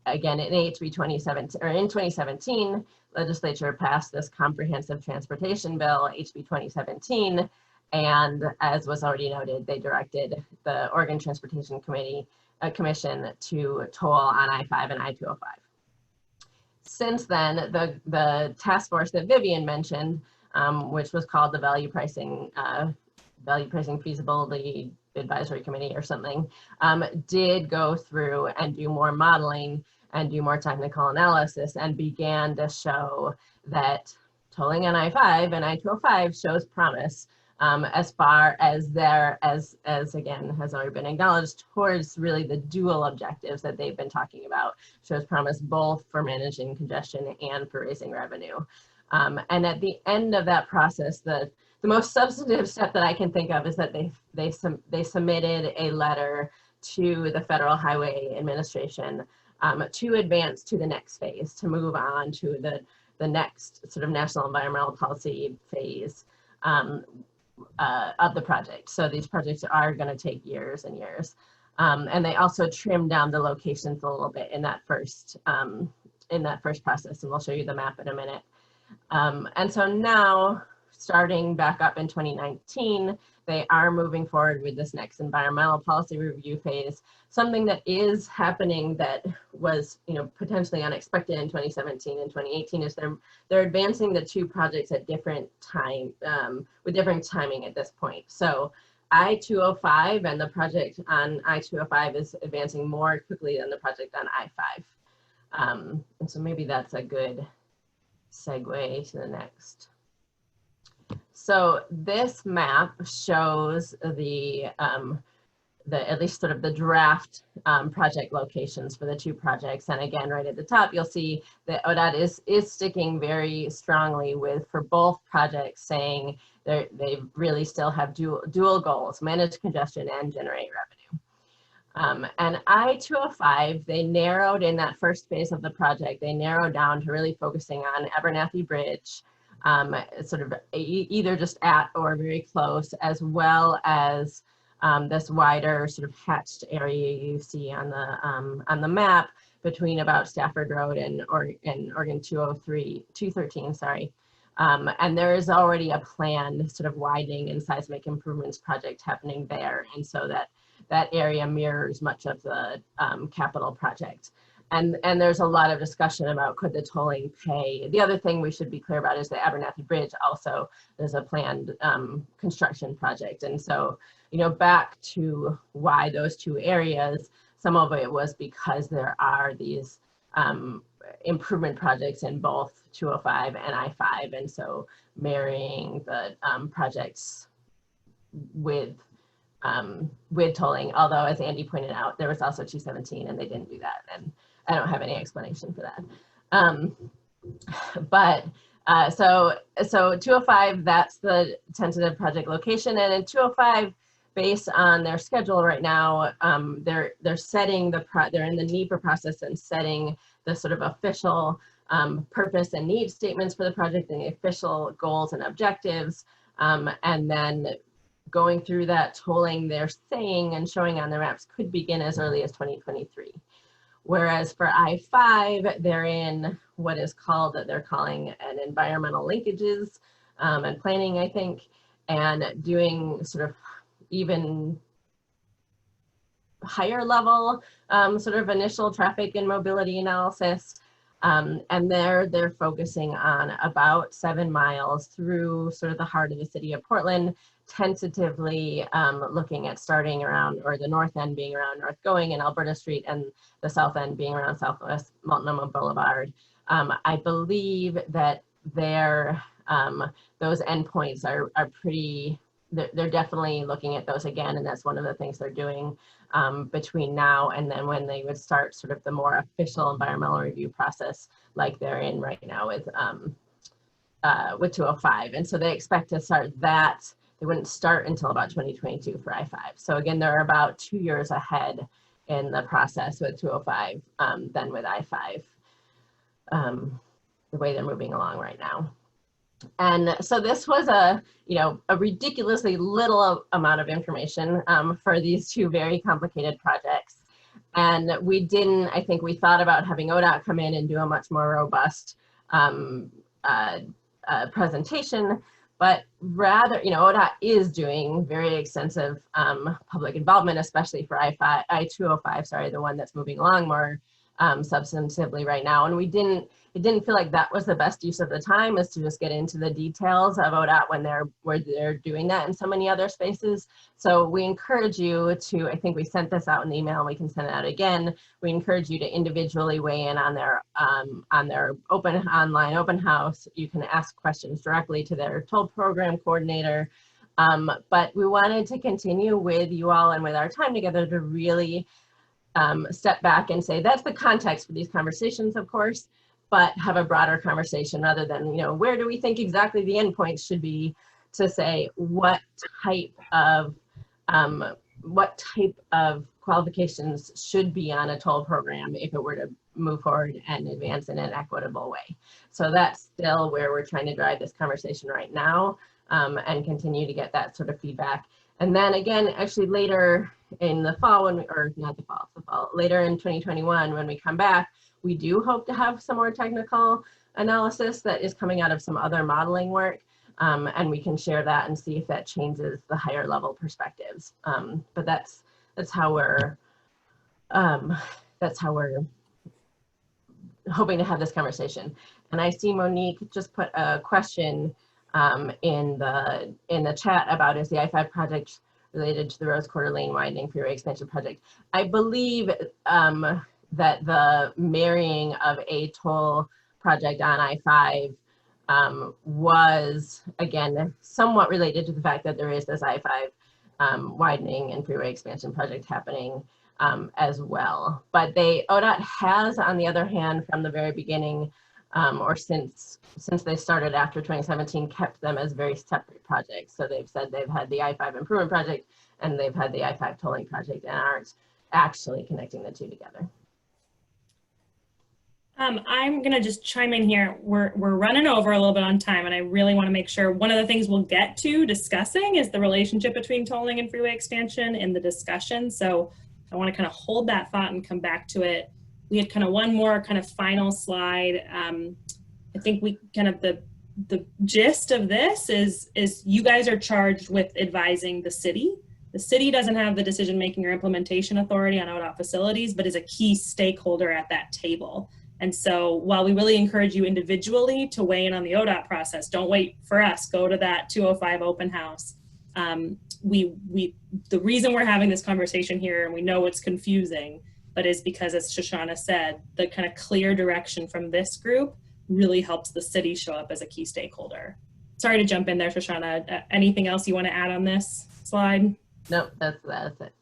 again, in HB 2017, legislature passed this comprehensive transportation bill, HB 2017. And as was already noted, they directed the Oregon Transportation Commission to toll on I-5 and I-205. Since then, the task force that Vivian mentioned, which was called the Value Pricing Feasibility Advisory Committee or something, did go through and do more modeling and do more technical analysis and began to show that tolling on I-5 and I-205 shows promise as far as as again has already been acknowledged, towards really the dual objectives that they've been talking about, shows promise both for managing congestion and for raising revenue. And at the end of that process, the most substantive step that I can think of is that they submitted a letter to the Federal Highway Administration to advance to the next phase, to move on to the next sort of national environmental policy phase of the project. So these projects are going to take years and years. And they also trimmed down the locations a little bit in that first process, and we'll show you the map in a minute. And so now, starting back up in 2019, they are moving forward with this next environmental policy review phase. Something that is happening that was, potentially unexpected in 2017 and 2018 is they're advancing the two projects at different time, with different timing at this point. So I-205 and the project on I-205 is advancing more quickly than the project on I-5. And so maybe that's a good segue to the next. So this map shows the at least sort of the draft project locations for the two projects. And again, right at the top, you'll see that ODOT is sticking very strongly with, for both projects, saying they really still have dual goals: manage congestion and generate revenue. And I-205, they narrowed in that first phase of the project, they narrowed down to really focusing on Abernathy Bridge, sort of either just at or very close, as well as this wider sort of hatched area you see on the map between about Stafford Road and Oregon 213, sorry. And there is already a planned sort of widening and seismic improvements project happening there, and so that area mirrors much of the capital project. And there's a lot of discussion about, could the tolling pay? The other thing we should be clear about is the Abernathy Bridge also, there's a planned construction project. And so, back to why those two areas, some of it was because there are these improvement projects in both 205 and I-5. And so marrying the projects with tolling, although as Andy pointed out, there was also 217 and they didn't do that. And I don't have any explanation for that. So 205, that's the tentative project location. And in 205, based on their schedule right now, they're setting they're in the NEPA process and setting the sort of official purpose and need statements for the project and the official goals and objectives, and then going through that tolling, they're saying and showing on their maps could begin as early as 2023. Whereas for I-5, they're in what is called, they're calling an environmental linkages and planning, I think, and doing sort of even higher level sort of initial traffic and mobility analysis. And they're focusing on about 7 miles through sort of the heart of the city of Portland, tentatively looking at starting around, or the north end being around North Going and Alberta Street, and the south end being around Southwest Multnomah Boulevard. I believe that those endpoints are pretty, they're definitely looking at those again, and that's one of the things they're doing between now and then, when they would start sort of the more official environmental review process like they're in right now with 205. And so they expect to start that. They wouldn't start until about 2022 for I-5. So again, they're about 2 years ahead in the process with 205 than with I-5, the way they're moving along right now. And so this was a ridiculously little amount of information for these two very complicated projects. And we thought about having ODOT come in and do a much more robust presentation, but rather, ODOT is doing very extensive public involvement, especially for I-205, sorry, the one that's moving along more substantively right now. And it didn't feel like that was the best use of the time, is to just get into the details of ODOT when they're doing that in so many other spaces. So we encourage you to, I think we sent this out in the email, and we can send it out again. We encourage you to individually weigh in on their online open house. You can ask questions directly to their toll program coordinator. But we wanted to continue with you all and with our time together to really step back and say, that's the context for these conversations, of course, but have a broader conversation rather than, where do we think exactly the endpoints should be, to say what type of qualifications should be on a toll program if it were to move forward and advance in an equitable way. So that's still where we're trying to drive this conversation right now, and continue to get that sort of feedback. And then again, actually later in the fall, later in 2021, when we come back, we do hope to have some more technical analysis that is coming out of some other modeling work, and we can share that and see if that changes the higher level perspectives. But that's how we're hoping to have this conversation. And I see Monique just put a question in the chat about, is the I-5 project related to the Rose Quarter Lane widening freeway expansion project? I believe that the marrying of a toll project on I-5 was, again, somewhat related to the fact that there is this I-5 widening and freeway expansion project happening as well. But ODOT has, on the other hand, from the very beginning, or since they started after 2017, kept them as very separate projects. So they've said they've had the I-5 improvement project and they've had the I-5 tolling project, and aren't actually connecting the two together. I'm gonna just chime in here. We're running over a little bit on time, and I really want to make sure one of the things we'll get to discussing is the relationship between tolling and freeway expansion in the discussion. So I want to kind of hold that thought and come back to it. We had kind of one more kind of final slide. I think we kind of the gist of this is you guys are charged with advising the city. The city doesn't have the decision-making or implementation authority on ODOT facilities, but is a key stakeholder at that table. And so while we really encourage you individually to weigh in on the ODOT process, don't wait for us, go to that 205 open house. The reason we're having this conversation here, and we know it's confusing, but is because, as Shoshana said, the kind of clear direction from this group really helps the city show up as a key stakeholder. Sorry to jump in there, Shoshana. Anything else you want to add on this slide? Nope, that's it.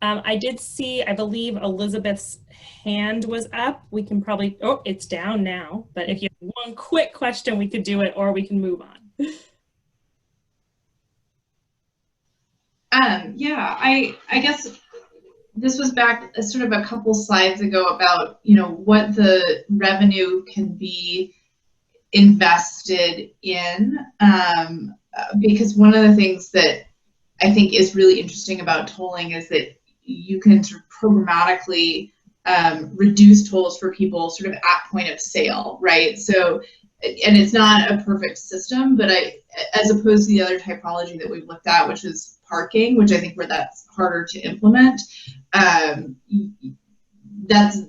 I did see, I believe Elizabeth's hand was up. We can probably, oh, it's down now. But if you have one quick question, we could do it, or we can move on. Yeah, I guess this was back sort of a couple slides ago about, what the revenue can be invested in, because one of the things that I think is really interesting about tolling is that you can sort of programmatically reduce tolls for people sort of at point of sale, right? So, and it's not a perfect system, but as opposed to the other typology that we've looked at, which is parking, which I think where that's harder to implement, that's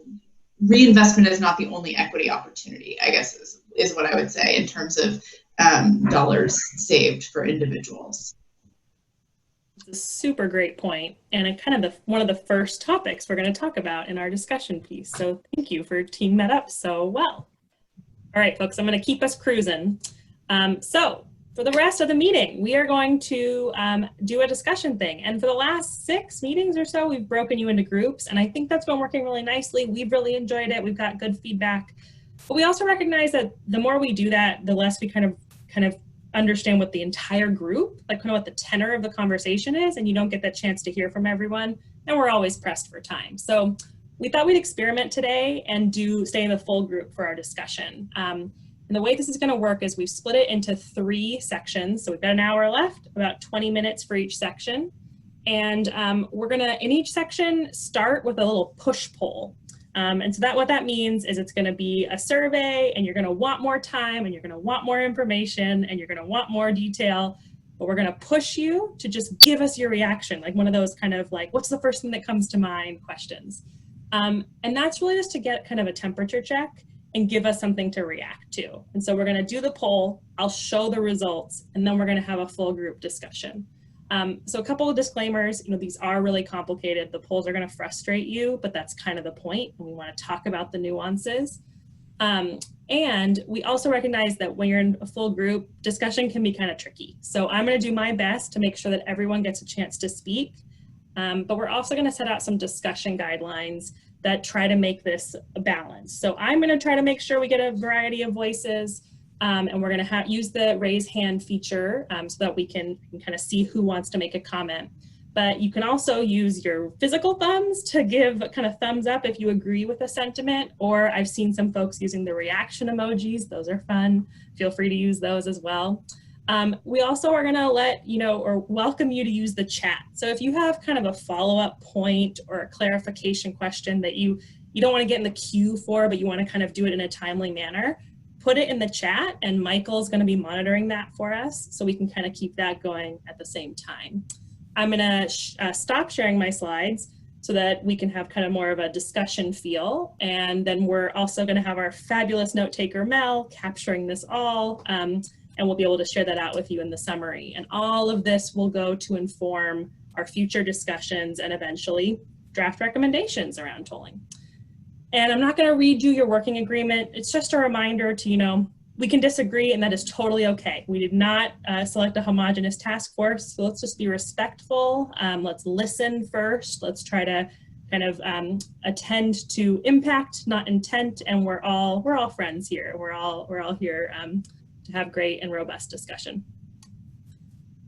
reinvestment is not the only equity opportunity, I guess is what I would say in terms of dollars saved for individuals. It's a super great point, and a kind of one of the first topics we're going to talk about in our discussion piece. So thank you for teeing that up so well. All right, folks, I'm going to keep us cruising. So for the rest of the meeting, we are going to do a discussion thing. And for the last 6 meetings or so, we've broken you into groups, and I think that's been working really nicely. We've really enjoyed it. We've got good feedback. But we also recognize that the more we do that, the less we kind of understand what the entire group, like kind of what the tenor of the conversation is, and you don't get that chance to hear from everyone, and we're always pressed for time. So we thought we'd experiment today and stay in the full group for our discussion. And the way this is gonna work is we've split it into 3 sections. So we've got an hour left, about 20 minutes for each section. And we're gonna, in each section, start with a little push poll. And so what that means is it's going to be a survey, and you're going to want more time, and you're going to want more information, and you're going to want more detail, but we're going to push you to just give us your reaction, like one of those kind of like, what's the first thing that comes to mind questions. And that's really just to get kind of a temperature check and give us something to react to. And so we're going to do the poll, I'll show the results, and then we're going to have a full group discussion. So a couple of disclaimers, these are really complicated. The polls are going to frustrate you, but that's kind of the point. And we want to talk about the nuances. And we also recognize that when you're in a full group, discussion can be kind of tricky. So I'm going to do my best to make sure that everyone gets a chance to speak. But we're also going to set out some discussion guidelines that try to make this a balance. So I'm going to try to make sure we get a variety of voices. And we're going to use the raise hand feature so that we can kind of see who wants to make a comment. But you can also use your physical thumbs to give kind of thumbs up if you agree with a sentiment, or I've seen some folks using the reaction emojis. Those are fun. Feel free to use those as well. We also are going to let or welcome you to use the chat. So if you have kind of a follow-up point or a clarification question that you don't want to get in the queue for, but you want to kind of do it in a timely manner, put it in the chat, and Michael's going to be monitoring that for us so we can kind of keep that going at the same time. I'm going to stop sharing my slides so that we can have kind of more of a discussion feel. And then we're also going to have our fabulous note taker Mel capturing this all, and we'll be able to share that out with you in the summary. And all of this will go to inform our future discussions and eventually draft recommendations around tolling. And I'm not going to read you your working agreement. It's just a reminder to, we can disagree, and that is totally okay. We did not select a homogeneous task force, so let's just be respectful. Let's listen first. Let's try to kind of attend to impact, not intent. And we're all friends here. We're all here to have great and robust discussion.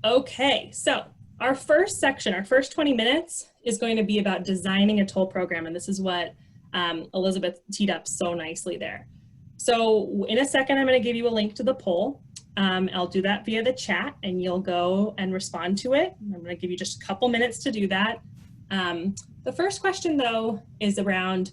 Okay, so our first section, our first 20 minutes is going to be about designing a toll program, and this is what Elizabeth teed up so nicely there. So in a second, I'm going to give you a link to the poll. I'll do that via the chat, and you'll go and respond to it. I'm going to give you just a couple minutes to do that. The first question, though, is around,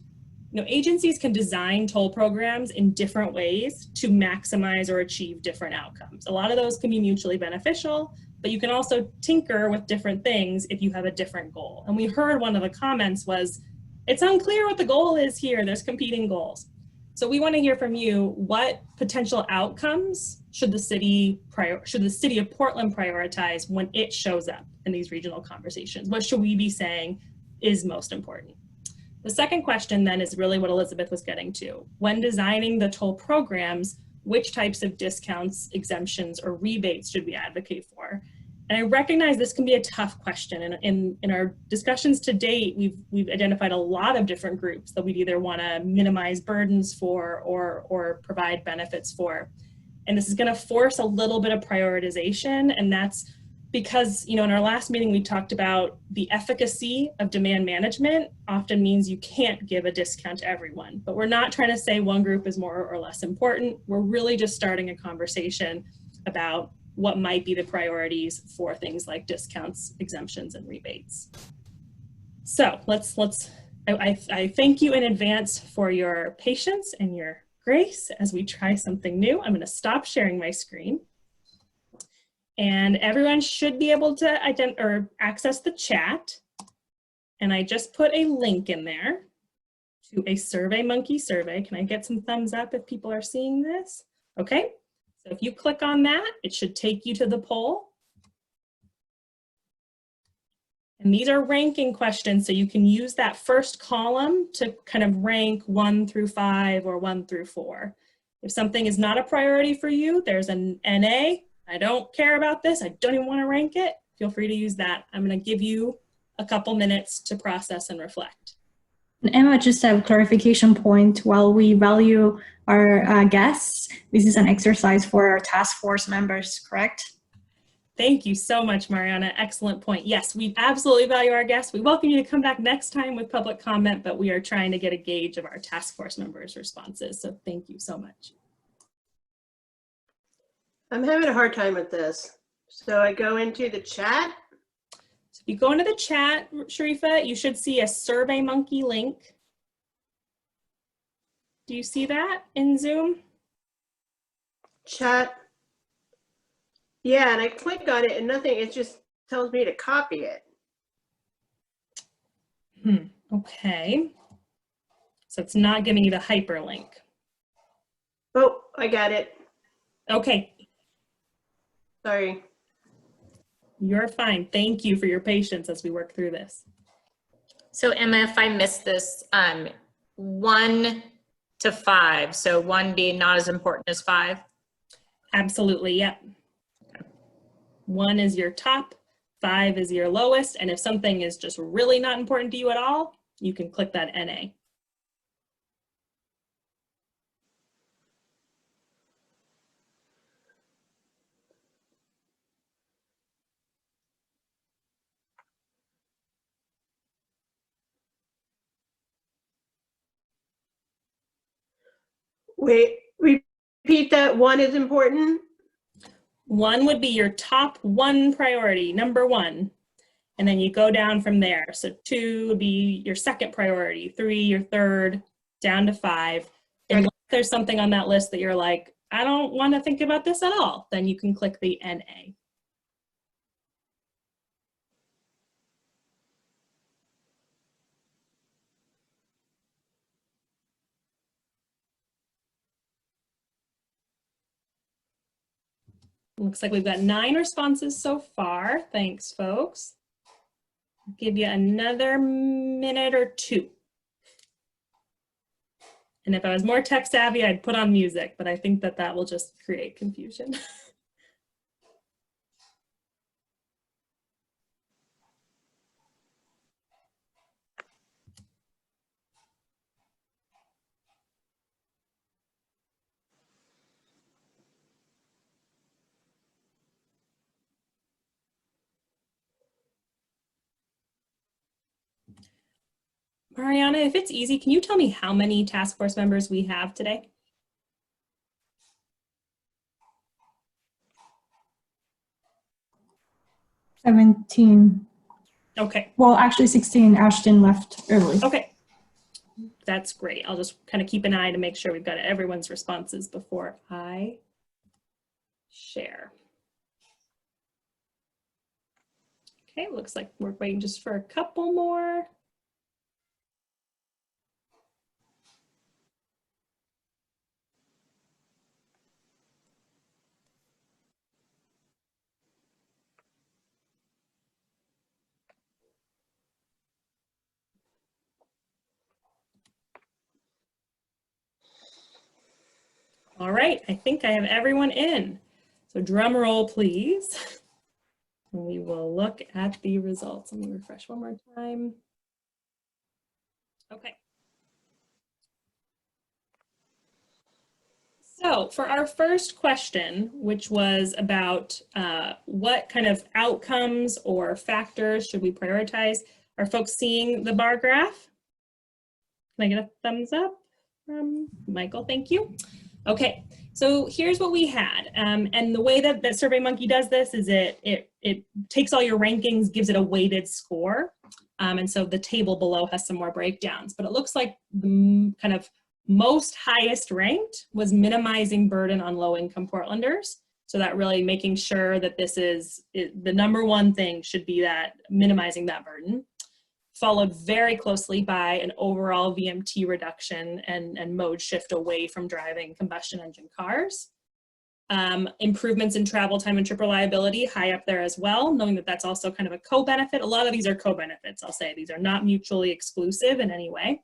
agencies can design toll programs in different ways to maximize or achieve different outcomes. A lot of those can be mutually beneficial, but you can also tinker with different things if you have a different goal. And we heard one of the comments was, it's unclear what the goal is here. There's competing goals. So we want to hear from you, what potential outcomes should the city of Portland prioritize when it shows up in these regional conversations? What should we be saying is most important? The second question then is really what Elizabeth was getting to. When designing the toll programs, which types of discounts, exemptions, or rebates should we advocate for? And I recognize this can be a tough question. And in our discussions to date, we've identified a lot of different groups that we'd either want to minimize burdens for or provide benefits for. And this is going to force a little bit of prioritization. And that's because, in our last meeting, we talked about the efficacy of demand management often means you can't give a discount to everyone. But we're not trying to say one group is more or less important. We're really just starting a conversation about what might be the priorities for things like discounts, exemptions, and rebates. So I thank you in advance for your patience and your grace as we try something new. I'm going to stop sharing my screen. And everyone should be able to access the chat. And I just put a link in there to a SurveyMonkey survey. Can I get some thumbs up if people are seeing this? Okay, so if you click on that, it should take you to the poll. And these are ranking questions, so you can use that first column to kind of rank 1 through 5 or 1 through 4. If something is not a priority for you, there's an NA. I don't care about this. I don't even want to rank it. Feel free to use that. I'm going to give you a couple minutes to process and reflect. And Emma, just a clarification point. While we value our guests, this is an exercise for our task force members, correct? Thank you so much, Mariana. Excellent point. Yes, we absolutely value our guests. We welcome you to come back next time with public comment, but we are trying to get a gauge of our task force members' responses. So thank you so much. I'm having a hard time with this. So I go into the chat. So if you go into the chat, Sharifa, you should see a SurveyMonkey link. Do you see that in Zoom? Chat. Yeah, and I click on it and nothing, it just tells me to copy it. Okay. So it's not giving you the hyperlink. Oh, I got it. Okay. Sorry. You're fine. Thank you for your patience as we work through this. So Emma, if I missed this, 1 to 5, so 1 being not as important as 5? Absolutely, yep. 1 is your top, 5 is your lowest, and if something is just really not important to you at all, you can click that NA. Wait, repeat that. 1 is important? 1 would be your top 1 priority, number 1. And then you go down from there. So 2 would be your second priority, 3 your third, down to 5. And if there's something on that list that you're like, I don't want to think about this at all, then you can click the NA. Looks like we've got 9 responses so far. Thanks, folks. I'll give you another minute or 2. And if I was more tech savvy, I'd put on music, but I think that that will just create confusion. Mariana, if it's easy, can you tell me how many task force members we have today? $17. Okay. Well, actually 16. Ashton left early. Okay. That's great. I'll just kind of keep an eye to make sure we've got everyone's responses before I share. Okay, looks like we're waiting just for a couple more. All right, I think I have everyone in. So drum roll, please. And we will look at the results. Let me refresh one more time. Okay. So for our first question, which was about what kind of outcomes or factors should we prioritize, are folks seeing the bar graph? Can I get a thumbs up from Michael? Thank you. Okay, so here's what we had. And the way that SurveyMonkey does this is it takes all your rankings, gives it a weighted score. And so the table below has some more breakdowns, but it looks like the kind of most highest ranked was minimizing burden on low-income Portlanders. So that really making sure that this is the number one thing should be that minimizing that burden. Followed very closely by an overall VMT reduction and mode shift away from driving combustion engine cars. Improvements in travel time and trip reliability, high up there as well, knowing that that's also kind of a co-benefit. A lot of these are co-benefits, I'll say. These are not mutually exclusive in any way.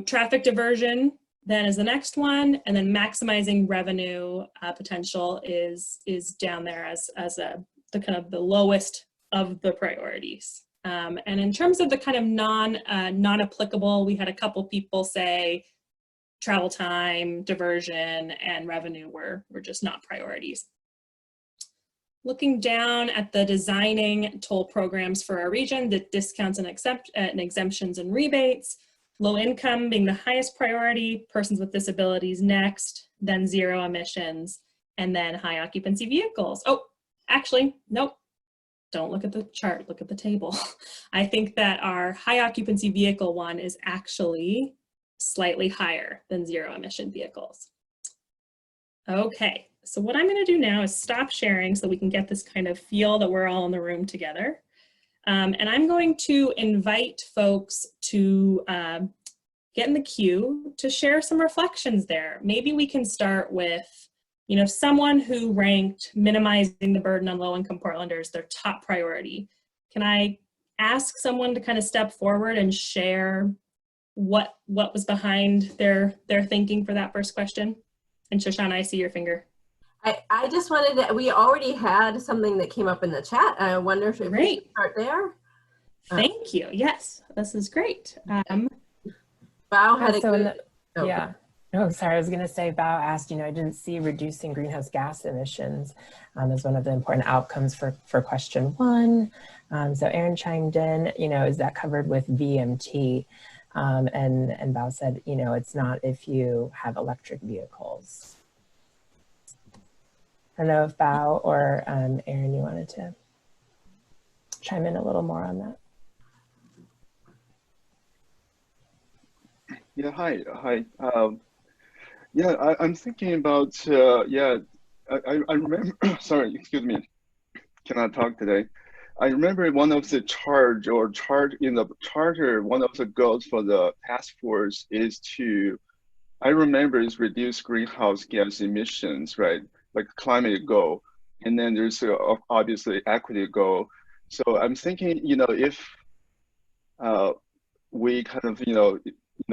Traffic diversion then is the next one, and then maximizing revenue potential is down there as the kind of the lowest of the priorities. And in terms of the kind of non-applicable, we had a couple people say travel time, diversion, and revenue were just not priorities. Looking down at the designing toll programs for our region, the discounts and exemptions and rebates, low income being the highest priority, persons with disabilities next, then zero emissions, and then high occupancy vehicles. Oh, actually, nope. Don't look at the chart, look at the table. I think that our high occupancy vehicle one is actually slightly higher than zero emission vehicles. Okay, so what I'm gonna do now is stop sharing so we can get this kind of feel that we're all in the room together. And I'm going to invite folks to get in the queue to share some reflections there. Maybe we can start with, you know, someone who ranked minimizing the burden on low-income Portlanders their top priority. Can I ask someone to kind of step forward and share what was behind their thinking for that first question? And Shoshana, I see your finger. I just wanted to, we already had something that came up in the chat. I wonder if we should start there. Thank you. Yes, this is great. Bao had yeah. Oh, sorry. I was going to say, Bao asked, you know, I didn't see reducing greenhouse gas emissions as one of the important outcomes for question 1. So Aaron chimed in, you know, is that covered with VMT? And Bao said, you know, it's not if you have electric vehicles. I don't know if Bao or Aaron, you wanted to chime in a little more on that. Yeah, hi. Yeah, I'm thinking about, yeah, I remember, sorry, excuse me, cannot talk today. I remember one of the chart in the charter, one of the goals for the task force is to, I remember is reduce greenhouse gas emissions, right? Like climate goal. And then there's obviously equity goal. So I'm thinking, you know, if we kind of, you know,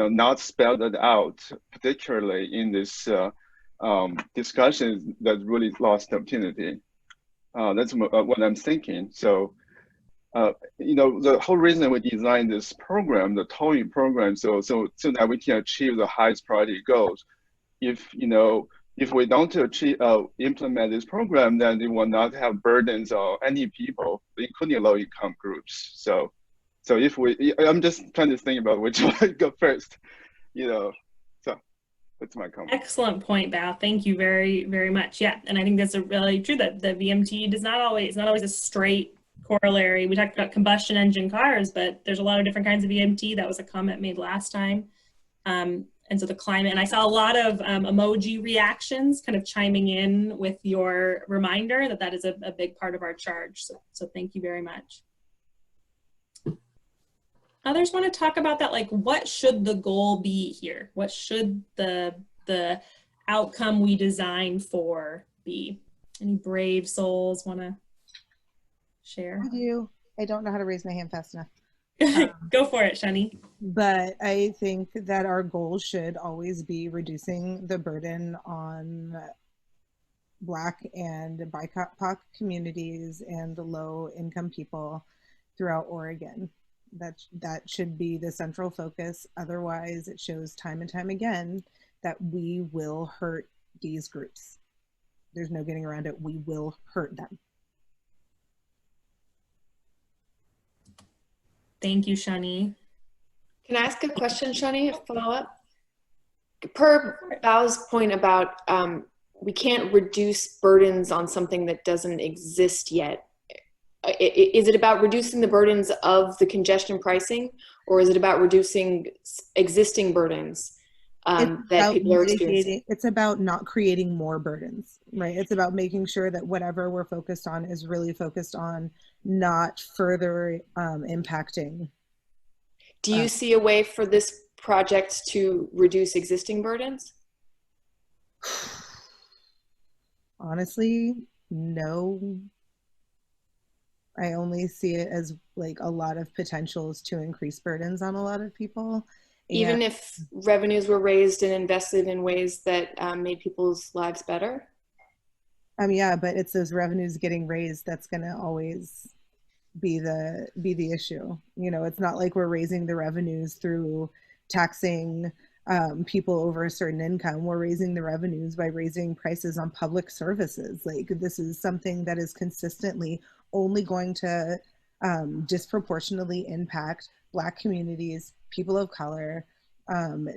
not spelled it out, particularly in this discussion that really lost opportunity. That's what I'm thinking. So, you know, the whole reason we designed this program, the tolling program, so that we can achieve the highest priority goals. If, you know, if we don't achieve, implement this program, then it will not have burdens on any people, including low-income groups. So if we, I'm just trying to think about which one to go first, you know, so that's my comment. Excellent point, Bao. Thank you very, very much. Yeah, and I think that's really true that the VMT does not always, not always a straight corollary. We talked about combustion engine cars, but there's a lot of different kinds of VMT. That was a comment made last time. And so the climate, and I saw a lot of emoji reactions kind of chiming in with your reminder that that is a big part of our charge. So thank you very much. Others want to talk about that, like what should the goal be here? What should the outcome we design for be? Any brave souls want to share? I do. I don't know how to raise my hand fast enough. Go for it, Shani. But I think that our goal should always be reducing the burden on Black and BIPOC communities and the low-income people throughout Oregon. That should be the central focus. Otherwise, it shows time and time again that we will hurt these groups. There's no getting around it. We will hurt them. Thank you, Shani. Can I ask a question, Shani, a follow-up? Per Bao's point about we can't reduce burdens on something that doesn't exist yet. Is it about reducing the burdens of the congestion pricing, or is it about reducing existing burdens that people are experiencing? It's about not creating more burdens, right? It's about making sure that whatever we're focused on is really focused on not further impacting. Do you see a way for this project to reduce existing burdens? Honestly, no. I only see it as like a lot of potentials to increase burdens on a lot of people. Even if revenues were raised and invested in ways that made people's lives better? Yeah, but it's those revenues getting raised that's going to always be the issue. You know, it's not like we're raising the revenues through taxing people over a certain income. We're raising the revenues by raising prices on public services. Like, this is something that is consistently only going to disproportionately impact Black communities, people of color,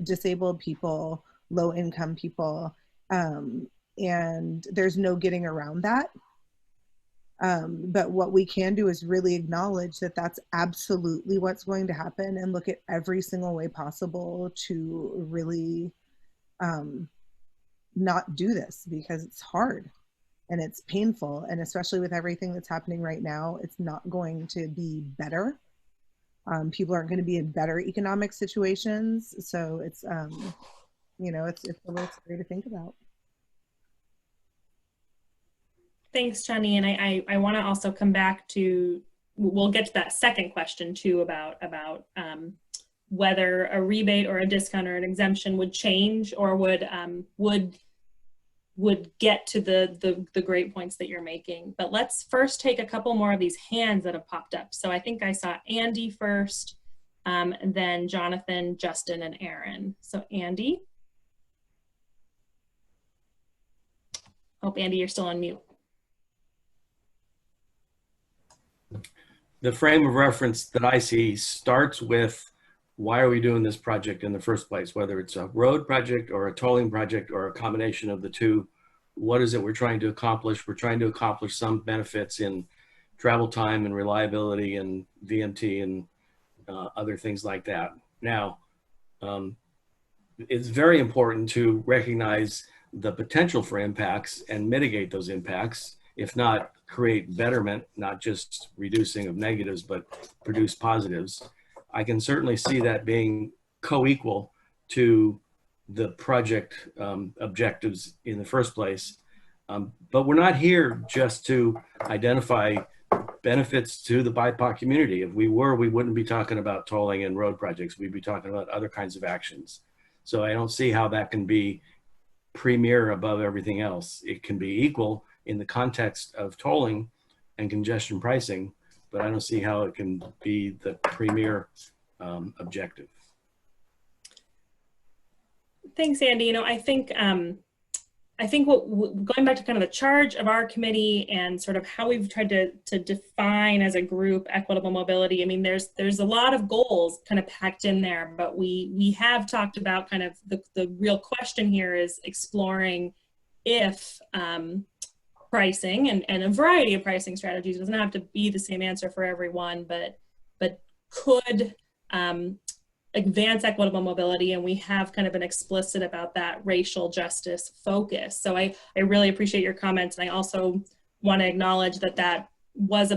disabled people, low income people, and there's no getting around that. But what we can do is really acknowledge that that's absolutely what's going to happen, and look at every single way possible to really not do this, because it's hard and it's painful, and especially with everything that's happening right now, it's not going to be better. People aren't going to be in better economic situations, so it's you know, it's a little scary to think about. Thanks, Chani. And I want to also come back to, we'll get to that second question too about whether a rebate or a discount or an exemption would change or would get to the great points that you're making. But let's first take a couple more of these hands that have popped up. So I think I saw Andy first, and then Jonathan, Justin, and Aaron. So Andy. Oh, Andy, you're still on mute. The frame of reference that I see starts with, why are we doing this project in the first place? Whether it's a road project or a tolling project or a combination of the two, what is it we're trying to accomplish? We're trying to accomplish some benefits in travel time and reliability and VMT and other things like that. Now, it's very important to recognize the potential for impacts and mitigate those impacts, if not create betterment, not just reducing of negatives, but produce positives. I can certainly see that being co-equal to the project objectives in the first place. But we're not here just to identify benefits to the BIPOC community. If we were, we wouldn't be talking about tolling and road projects. We'd be talking about other kinds of actions. So I don't see how that can be premier above everything else. It can be equal in the context of tolling and congestion pricing, but I don't see how it can be the premier objective. Thanks, Andy. You know, I think going back to kind of the charge of our committee and sort of how we've tried to define as a group equitable mobility. I mean, there's a lot of goals kind of packed in there, but we have talked about kind of the real question here is exploring if pricing and a variety of pricing strategies, doesn't have to be the same answer for everyone, but could advance equitable mobility, and we have kind of been explicit about that racial justice focus. So I really appreciate your comments, and I also want to acknowledge that was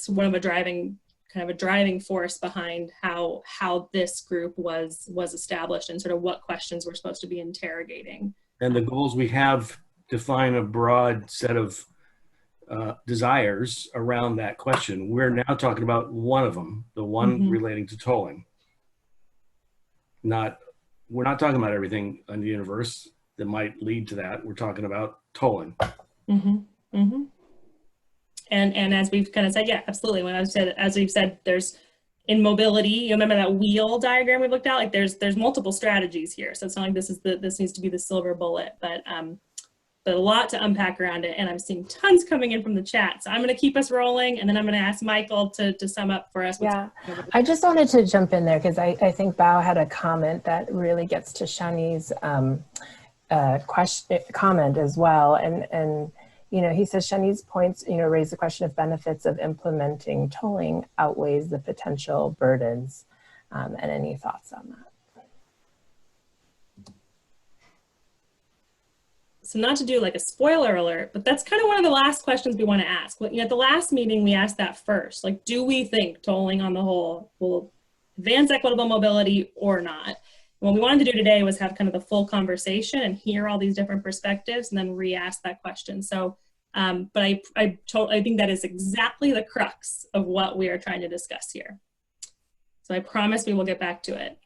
one of a driving force behind how this group was established and sort of what questions we're supposed to be interrogating. And the goals we have define a broad set of desires around that question. We're now talking about one of them, the one relating to tolling. We're not talking about everything in the universe that might lead to that. We're talking about tolling. And as we've kind of said, yeah, absolutely. As we've said, there's in mobility, you remember that wheel diagram we looked at? Like there's multiple strategies here. So it's not like this needs to be the silver bullet, but but a lot to unpack around it. And I'm seeing tons coming in from the chat. So I'm going to keep us rolling, and then I'm going to ask Michael to sum up for us. Yeah, I just wanted to jump in there because I think Bao had a comment that really gets to Shani's comment as well. And you know, he says Shani's points, you know, raise the question of benefits of implementing tolling outweighs the potential burdens. And any thoughts on that? So not to do like a spoiler alert, but that's kind of one of the last questions we want to ask. You know, at the last meeting, we asked that first, like, do we think tolling on the whole will advance equitable mobility or not? What we wanted to do today was have kind of the full conversation and hear all these different perspectives and then re-ask that question. So, but I think that is exactly the crux of what we are trying to discuss here. So I promise we will get back to it.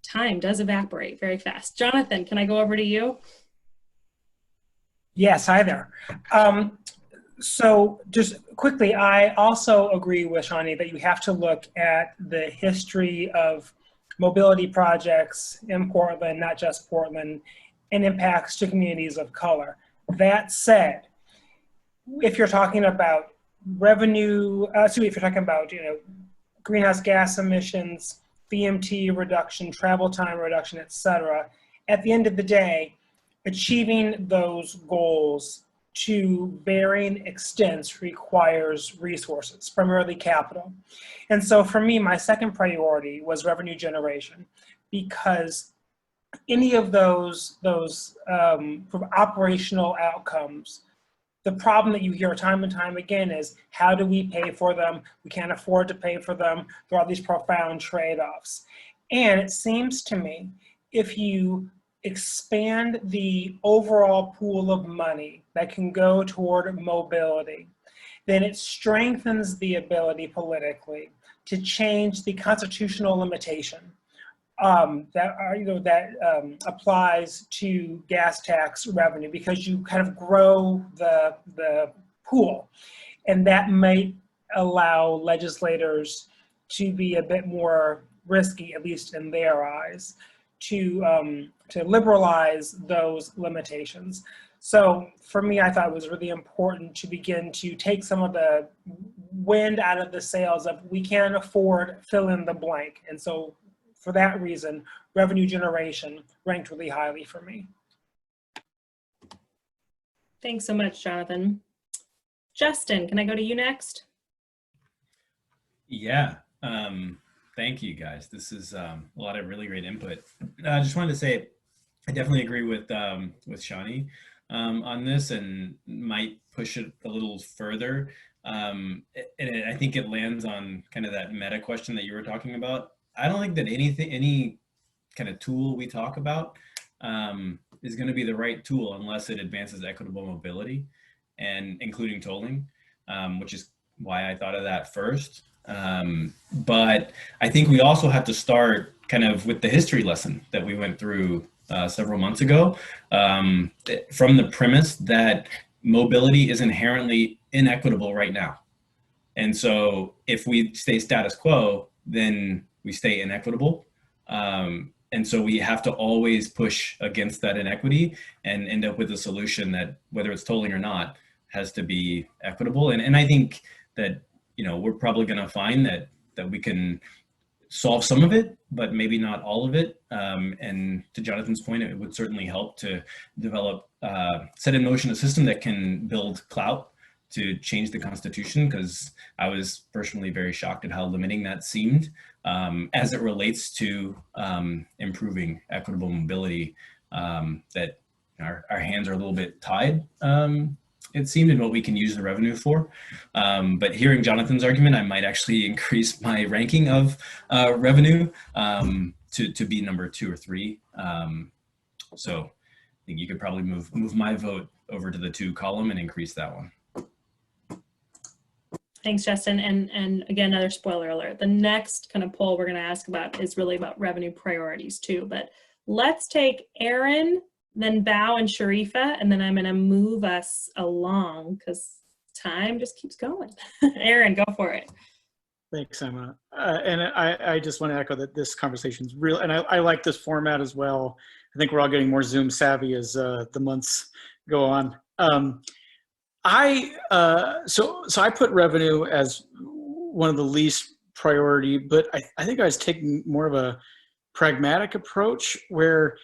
Time does evaporate very fast. Jonathan, can I go over to you? Yes, hi there. So just quickly, I also agree with Shani that you have to look at the history of mobility projects in Portland, not just Portland, and impacts to communities of color. That said, if you're talking about revenue, if you're talking about, you know, greenhouse gas emissions, VMT reduction, travel time reduction, et cetera, at the end of the day, achieving those goals to varying extents requires resources, primarily capital. And so for me, my second priority was revenue generation, because any of those operational outcomes, the problem that you hear time and time again is, how do we pay for them? We can't afford to pay for them. There are these profound trade-offs. And it seems to me, if you expand the overall pool of money that can go toward mobility, then it strengthens the ability politically to change the constitutional limitation that applies to gas tax revenue, because you kind of grow the pool, and that might allow legislators to be a bit more risky, at least in their eyes, to liberalize those limitations. So for me, I thought it was really important to begin to take some of the wind out of the sails of, we can't afford fill in the blank. And so for that reason, revenue generation ranked really highly for me. Thanks so much, Jonathan. Justin, can I go to you next? Yeah. Thank you, guys. This is a lot of really great input. I just wanted to say, I definitely agree with Shani on this, and might push it a little further. And I think it lands on kind of that meta question that you were talking about. I don't think that any kind of tool we talk about is going to be the right tool unless it advances equitable mobility, and including tolling, which is why I thought of that first. But I think we also have to start kind of with the history lesson that we went through several months ago, from the premise that mobility is inherently inequitable right now. And so if we stay status quo, then we stay inequitable. And so we have to always push against that inequity and end up with a solution that, whether it's tolling or not, has to be equitable. And I think that, you know, we're probably going to find that we can solve some of it, but maybe not all of it. And to Jonathan's point, it would certainly help to develop, set in motion a system that can build clout to change the Constitution, because I was personally very shocked at how limiting that seemed as it relates to improving equitable mobility, that our hands are a little bit tied, it seemed, in what we can use the revenue for. But hearing Jonathan's argument, I might actually increase my ranking of revenue to be number 2 or 3. So I think you could probably move my vote over to the 2 column and increase that one. Thanks, Justin. And again, another spoiler alert. The next kind of poll we're going to ask about is really about revenue priorities too. But let's take Aaron, then Bao and Sharifa, and then I'm going to move us along because time just keeps going. Aaron, go for it. Thanks, Emma. And I just want to echo that this conversation is real, and I like this format as well. think we're all getting more Zoom savvy as the months go on. So I put revenue as one of the least priority, but I think I was taking more of a pragmatic approach where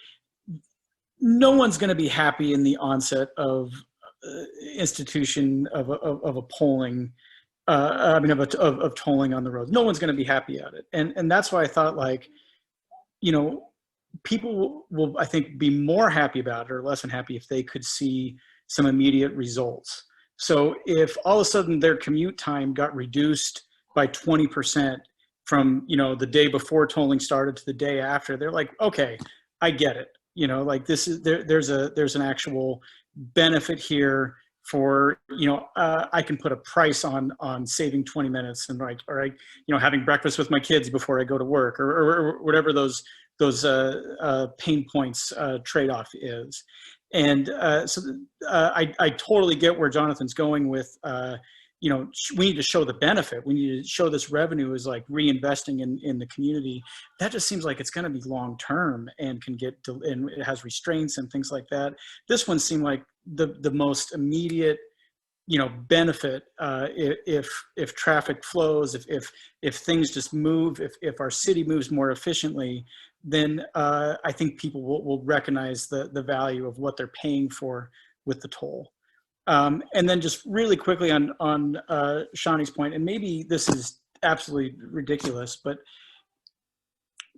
no one's going to be happy in the onset of institution of a polling. Of tolling on the road. No one's going to be happy at it, and that's why I thought, like, people will, I think, be more happy about it or less unhappy if they could see some immediate results. So if all of a sudden their commute time got reduced by 20% from the day before tolling started to the day after, they're like, okay, I get it. Like, this is there's an actual benefit here for I can put a price on saving 20 minutes and having breakfast with my kids before I go to work, or whatever those pain points trade-off is. And I totally get where Jonathan's going with we need to show the benefit. We need to show this revenue is like reinvesting in the community. That just seems like it's going to be long term and and it has restraints and things like that. This one seemed like the most immediate benefit. If traffic flows, if things just move, if our city moves more efficiently, then I think people will recognize the value of what they're paying for with the toll. And then just really quickly on Shani's point, and maybe this is absolutely ridiculous, but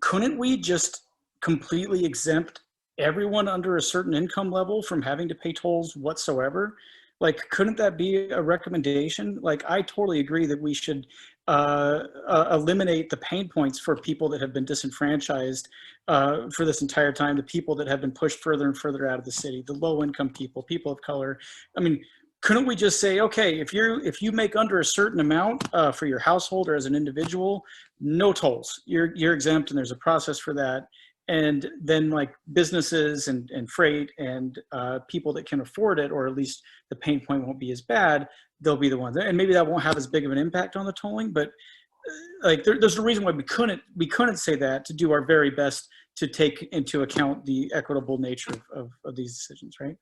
couldn't we just completely exempt everyone under a certain income level from having to pay tolls whatsoever? Like, couldn't that be a recommendation? Like, I totally agree that we should eliminate the pain points for people that have been disenfranchised for this entire time, the people that have been pushed further and further out of the city, the low-income people of color. I mean, couldn't we just say, okay, if you make under a certain amount for your household or as an individual, no tolls, you're exempt, and there's a process for that. And then, like, businesses and freight and people that can afford it, or at least the pain point won't be as bad, they'll be the ones. And maybe that won't have as big of an impact on the tolling, but like there's a reason why we couldn't say that, to do our very best to take into account the equitable nature of these decisions, right?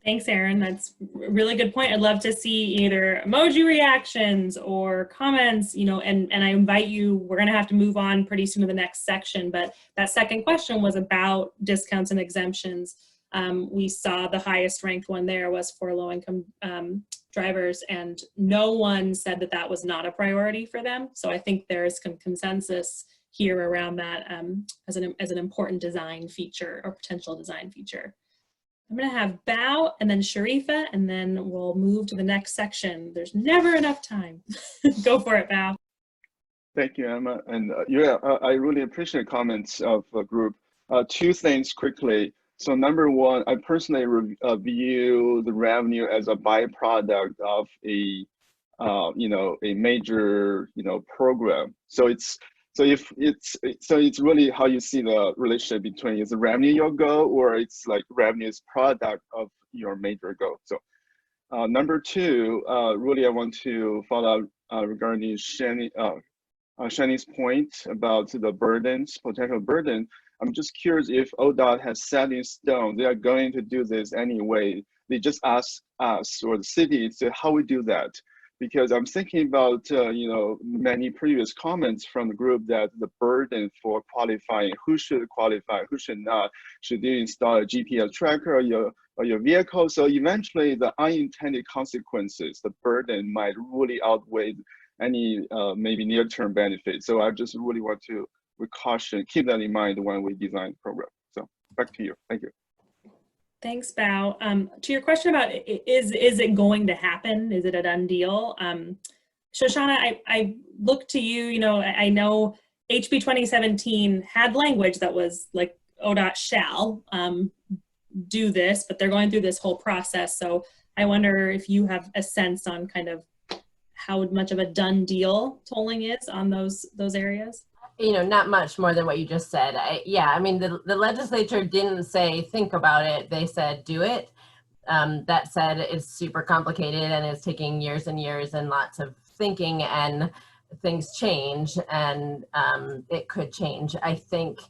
Thanks, Aaron. That's a really good point. I'd love to see either emoji reactions or comments, and I invite you, we're going to have to move on pretty soon to the next section, but that second question was about discounts and exemptions. We saw the highest ranked one there was for low-income drivers, and no one said that was not a priority for them. So I think there is consensus here around that as an important design feature or potential design feature. I'm going to have Bao and then Sharifa, and then we'll move to the next section. There's never enough time. Go for it, Bao. Thank you, Emma. And I really appreciate the comments of the group. Two things quickly. So number one, I personally view the revenue as a byproduct of a major program. So it's really how you see the relationship between, is the revenue your goal, or it's like revenue is product of your major goal. So number two, really I want to follow up regarding Shani's point about the potential burden. I'm just curious if ODOT has set in stone they are going to do this anyway. They just ask us or the city to how we do that. Because I'm thinking about many previous comments from the group that the burden for qualifying, who should qualify, who should not, should you install a GPS tracker or your vehicle? So eventually the unintended consequences, the burden might really outweigh any maybe near-term benefit. So I just really want to keep that in mind when we design the program. So back to you. Thank you. Thanks, Bao. To your question about is it going to happen? Is it a done deal? Shoshana, I look to you. I know HB 2017 had language that was like ODOT shall do this, but they're going through this whole process. So I wonder if you have a sense on kind of how much of a done deal tolling is on those areas. Not much more than what you just said. I mean, the legislature didn't say think about it. They said do it. That said, it's super complicated and it's taking years and years and lots of thinking, and things change, and it could change. I think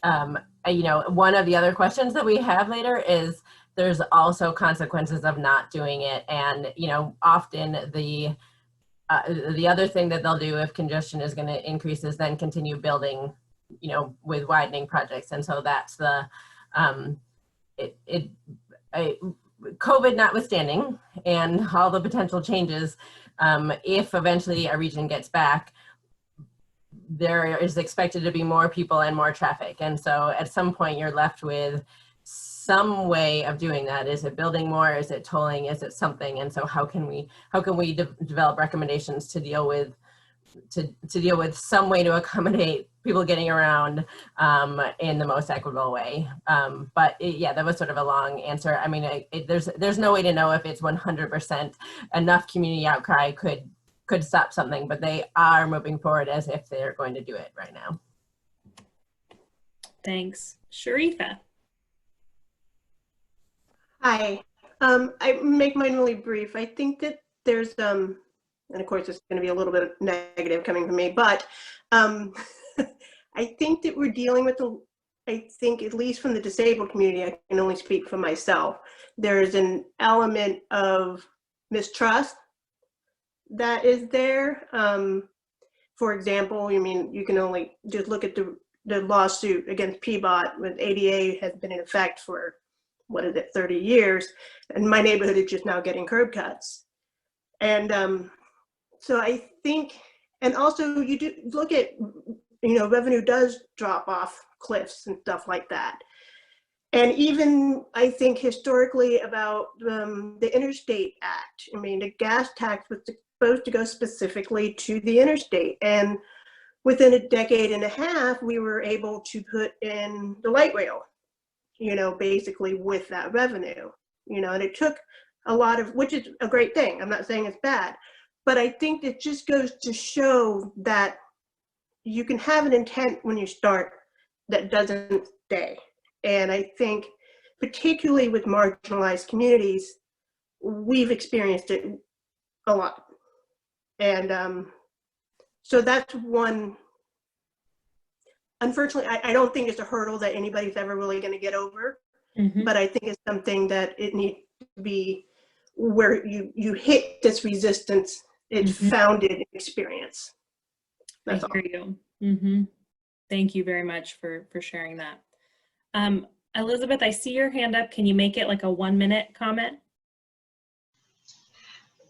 you know, one of the other questions that we have later is there's also consequences of not doing it. And, you know, often the other thing that they'll do if congestion is going to increase is then continue building, you know, with widening projects. And so that's the, COVID notwithstanding and all the potential changes, if eventually a region gets back, there is expected to be more people and more traffic. And so at some point you're left with some way of doing that. Is it building more? Is it tolling? Is it something? And so how can we develop recommendations to deal with some way to accommodate people getting around in the most equitable way. Yeah, that was sort of a long answer. I mean, there's no way to know if it's 100% enough community outcry could stop something, but they are moving forward as if they're going to do it right now. Thanks. Sharifa. Hi. I make mine really brief. I think that there's, and of course it's going to be a little bit negative coming from me, but I think that we're dealing with I think at least from the disabled community, I can only speak for myself, there's an element of mistrust that is there. For example, I mean, you can only just look at the lawsuit against PBOT with ADA has been in effect for, what is it, 30 years, and my neighborhood is just now getting curb cuts. And so I think, and also you do look at, you know, revenue does drop off cliffs and stuff like that. And even I think historically about the Interstate Act, I mean, the gas tax was supposed to go specifically to the interstate. And within a decade and a half, we were able to put in the light rail, you know, basically with that revenue, you know, and it took a lot of, which is a great thing. I'm not saying it's bad, but I think it just goes to show that you can have an intent when you start that doesn't stay. And I think particularly with marginalized communities, we've experienced it a lot. And so that's one, unfortunately, I don't think it's a hurdle that anybody's ever really going to get over, but I think it's something that it needs to be where you hit this resistance, it's founded in experience. That's I hear you. Thank you very much for sharing that. Elizabeth, I see your hand up. Can you make it like a 1-minute comment?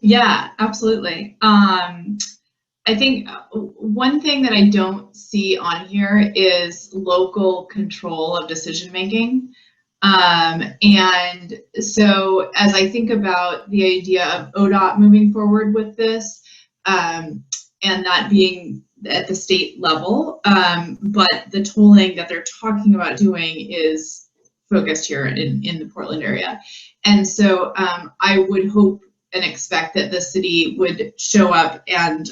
Yeah, absolutely. I think one thing that I don't see on here is local control of decision making. And so as I think about the idea of ODOT moving forward with this, and that being at the state level, but the tolling that they're talking about doing is focused here in the Portland area. And so I would hope and expect that the city would show up and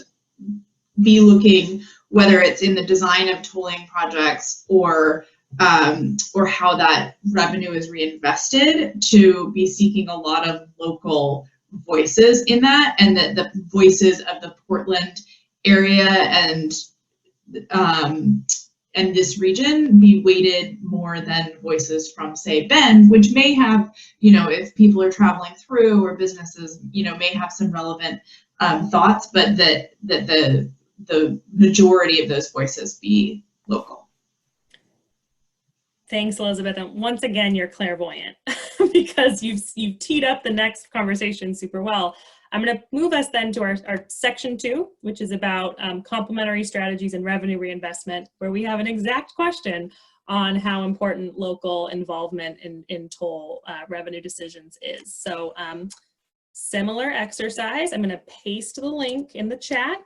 be looking, whether it's in the design of tolling projects or how that revenue is reinvested, to be seeking a lot of local voices in that, and that the voices of the Portland area and this region be weighted more than voices from, say, Bend, which may have, you know, if people are traveling through or businesses, you know, may have some relevant thoughts, but that the majority of those voices be local. Thanks, Elizabeth. And once again, you're clairvoyant because you've teed up the next conversation super well. I'm going to move us then to our section 2, which is about complementary strategies and revenue reinvestment, where we have an exact question on how important local involvement in toll revenue decisions is. So similar exercise, I'm going to paste the link in the chat.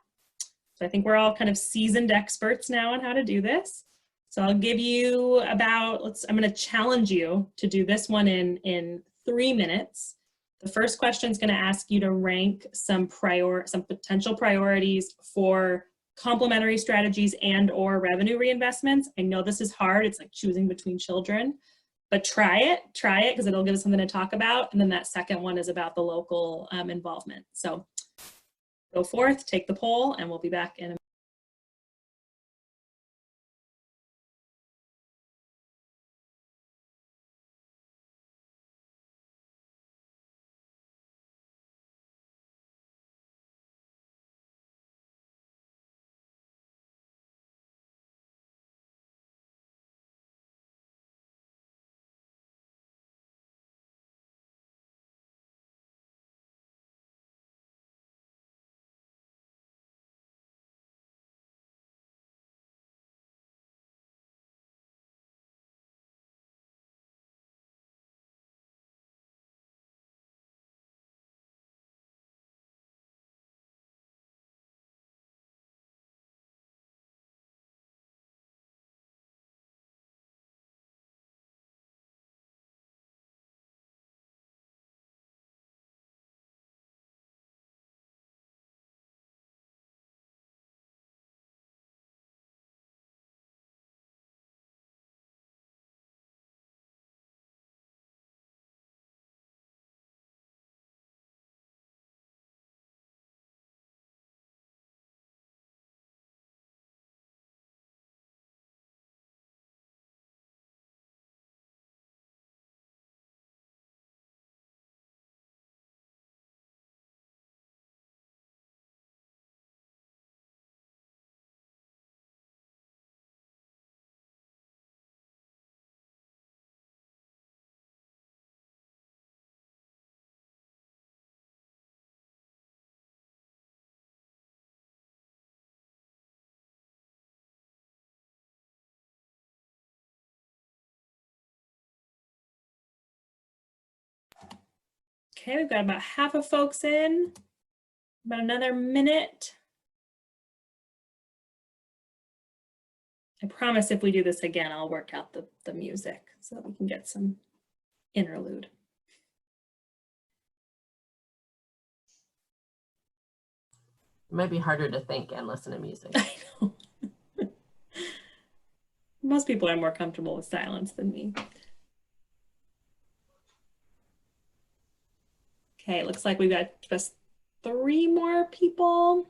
So I think we're all kind of seasoned experts now on how to do this. So I'll give you about, I'm going to challenge you to do this one in 3 minutes. The first question is going to ask you to rank some potential priorities for complementary strategies and/or revenue reinvestments. I know this is hard. It's like choosing between children, but try it because it'll give us something to talk about. And then that second one is about the local involvement. So go forth, take the poll, and we'll be back in a minute. Okay, we've got about half of folks in, about another minute. I promise if we do this again, I'll work out the music so that we can get some interlude. It might be harder to think and listen to music. I know. Most people are more comfortable with silence than me. Okay, looks like we've got just 3 more people.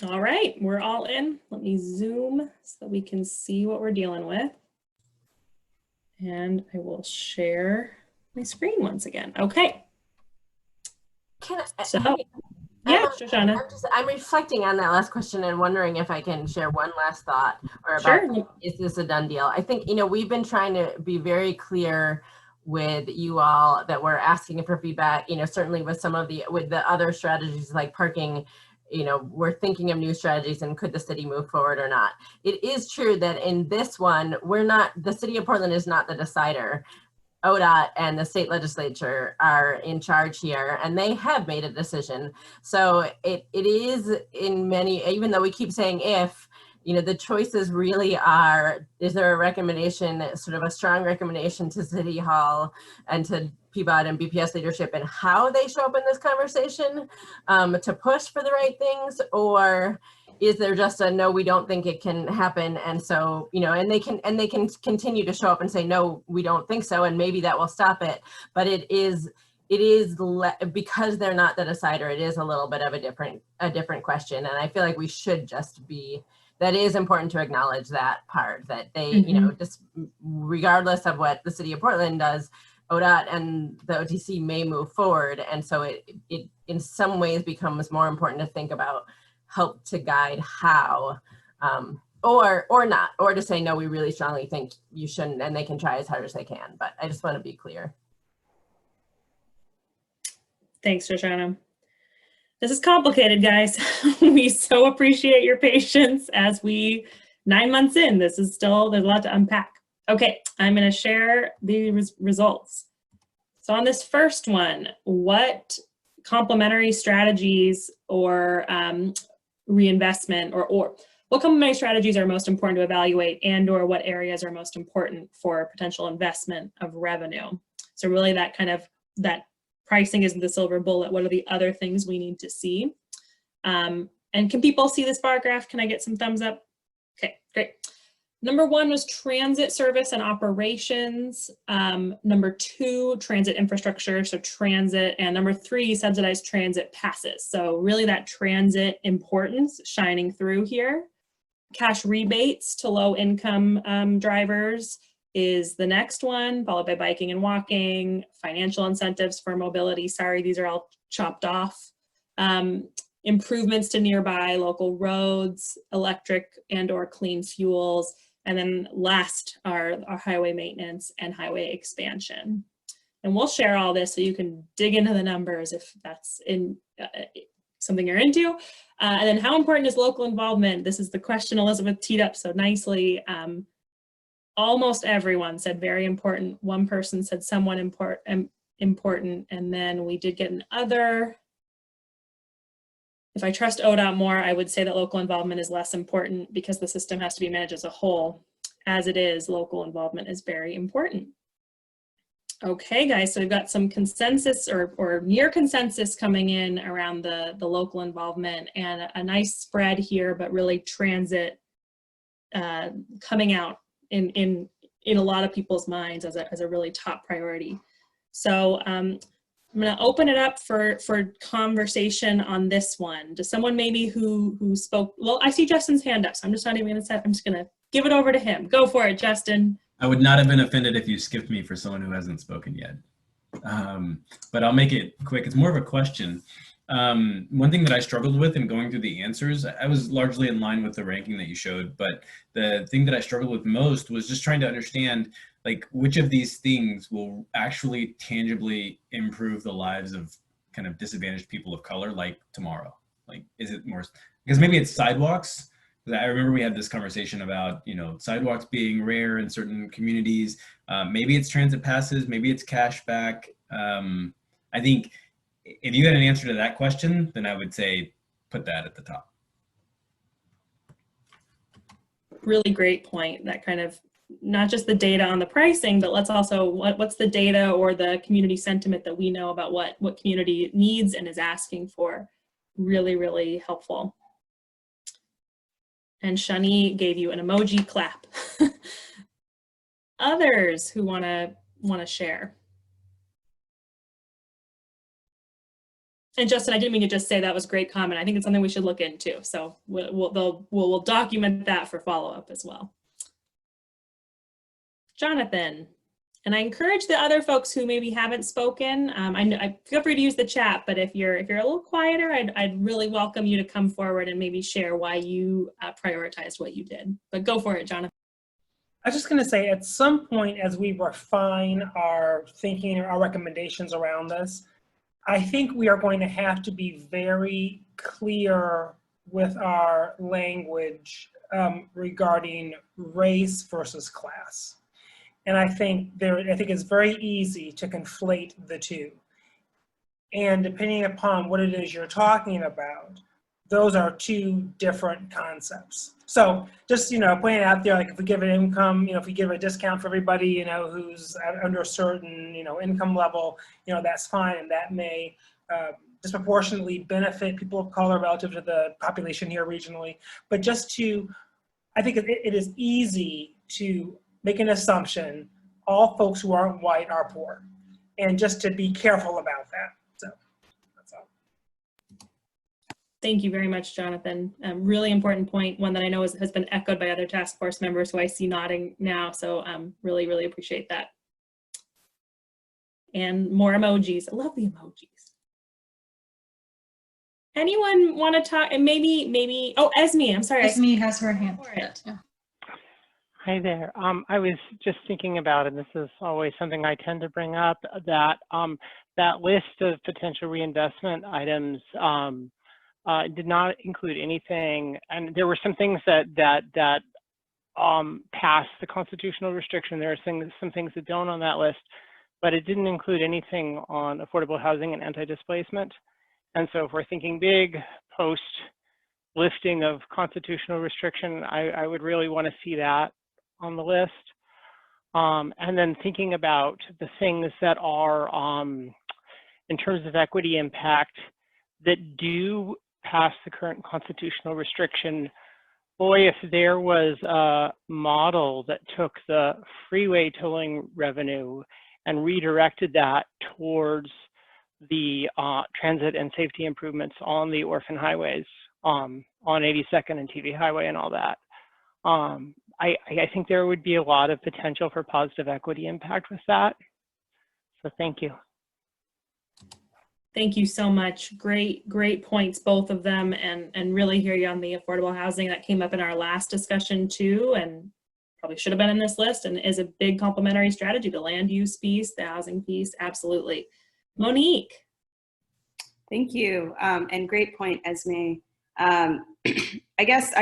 All right, we're all in. Let me zoom so that we can see what we're dealing with. And I will share my screen once again. Okay. So, yeah, Shoshana. I'm reflecting on that last question and wondering if I can share one last thought or about, sure. Is this a done deal? I think, we've been trying to be very clear with you all that we're asking for feedback, certainly with the other strategies like parking, we're thinking of new strategies and could the city move forward or not. It is true that in this one, the city of Portland is not the decider. ODOT and the state legislature are in charge here, and they have made a decision. So it is in many, even though we keep saying if, the choices really are, is there a recommendation, sort of a strong recommendation to City Hall and to PBOT and BPS leadership and how they show up in this conversation to push for the right things, or is there just a no, we don't think it can happen, and so and they can continue to show up and say no, we don't think so, and maybe that will stop it. But it is because they're not the decider, it is a little bit of a different question, and I feel like we should just be. That is important to acknowledge that part, that they just regardless of what the city of Portland does, ODOT and the OTC may move forward, and so it in some ways becomes more important to think about help to guide how, or not, or to say, no, we really strongly think you shouldn't, and they can try as hard as they can. But I just want to be clear. Thanks, Shoshana. This is complicated, guys. We so appreciate your patience as 9 months in, there's a lot to unpack. Okay, I'm going to share the results. So on this first one, what complementary strategies or reinvestment or what complementary strategies are most important to evaluate, and or what areas are most important for potential investment of revenue? So really that pricing isn't the silver bullet. What are the other things we need to see? And can people see this bar graph? Can I get some thumbs up? Okay, great. Number 1 was transit service and operations. Number 2, transit infrastructure, so transit. And number 3, subsidized transit passes. So really that transit importance shining through here. Cash rebates to low income drivers is the next one, followed by biking and walking, financial incentives for mobility. Sorry, these are all chopped off. Improvements to nearby local roads, electric and or clean fuels. And then last are our highway maintenance and highway expansion. And we'll share all this so you can dig into the numbers if that's something you're into. And then how important is local involvement? This is the question Elizabeth teed up so nicely. Almost everyone said very important. One person said somewhat important. And then we did get an other. If I trust ODOT more, I would say that local involvement is less important because the system has to be managed as a whole. As it is, local involvement is very important. Okay, guys, so we've got some consensus or near consensus coming in around the local involvement, and a nice spread here, but really transit coming out in a lot of people's minds as a really top priority. So I'm going to open it up for conversation on this one. Does someone maybe who spoke? Well, I see Justin's hand up, so I'm just not even going to say. I'm just going to give it over to him. Go for it, Justin. I would not have been offended if you skipped me for someone who hasn't spoken yet. But I'll make it quick. It's more of a question. One thing that I struggled with in going through the answers, I was largely in line with the ranking that you showed, but the thing that I struggled with most was just trying to understand like which of these things will actually tangibly improve the lives of kind of disadvantaged people of color, like tomorrow. Like, is it more, because maybe it's sidewalks. I remember we had this conversation about, you know, sidewalks being rare in certain communities. Maybe it's transit passes, maybe it's cash back. I think if you had an answer to that question, then I would say put that at the top. Really great point. That kind of, not just the data on the pricing, but let's also, what's the data or the community sentiment that we know about what community needs and is asking for. Really, really helpful. And Shani gave you an emoji clap. Others who want to share. And Justin, I didn't mean to just say that was a great comment. I think it's something we should look into. So we'll document that for follow-up as well. Jonathan, and I encourage the other folks who maybe haven't spoken. I feel free to use the chat, but if you're a little quieter, I'd really welcome you to come forward and maybe share why you prioritized what you did. But go for it, Jonathan. I was just going to say, at some point, as we refine our thinking or our recommendations around this, I think we are going to have to be very clear with our language regarding race versus class. And I think it's very easy to conflate the two. And depending upon what it is you're talking about, those are two different concepts. So just, you know, putting it out there, like if we give an income, you know, if we give a discount for everybody, you know, who's under a certain, you know, income level, you know, that's fine. And that may disproportionately benefit people of color relative to the population here regionally. But just to, I think it is easy to make an assumption all folks who aren't white are poor. And just to be careful about that. So that's all. Thank you very much, Jonathan. Really important point, one that I know has been echoed by other task force members who I see nodding now. So really, really appreciate that. And more emojis. I love the emojis. Anyone want to talk? And maybe, oh, Esme, I'm sorry. Esme has her hand. Yeah. Hi there. I was just thinking about, and this is always something I tend to bring up, that that list of potential reinvestment items did not include anything, and there were some things that passed the constitutional restriction. There are some things that don't on that list, but it didn't include anything on affordable housing and anti-displacement. And so if we're thinking big post lifting of constitutional restriction, I would really want to see that on the list. And then thinking about the things that are, in terms of equity impact, that do pass the current constitutional restriction. Boy, if there was a model that took the freeway tolling revenue and redirected that towards the transit and safety improvements on the orphan highways, on 82nd and TV Highway and all that. I think there would be a lot of potential for positive equity impact with that. So thank you. Thank you so much. Great points, both of them, and really hear you on the affordable housing. That came up in our last discussion too, and probably should have been in this list, and is a big complementary strategy. The land use piece, the housing piece, absolutely. Monique. Thank you, and great point, Esme. I guess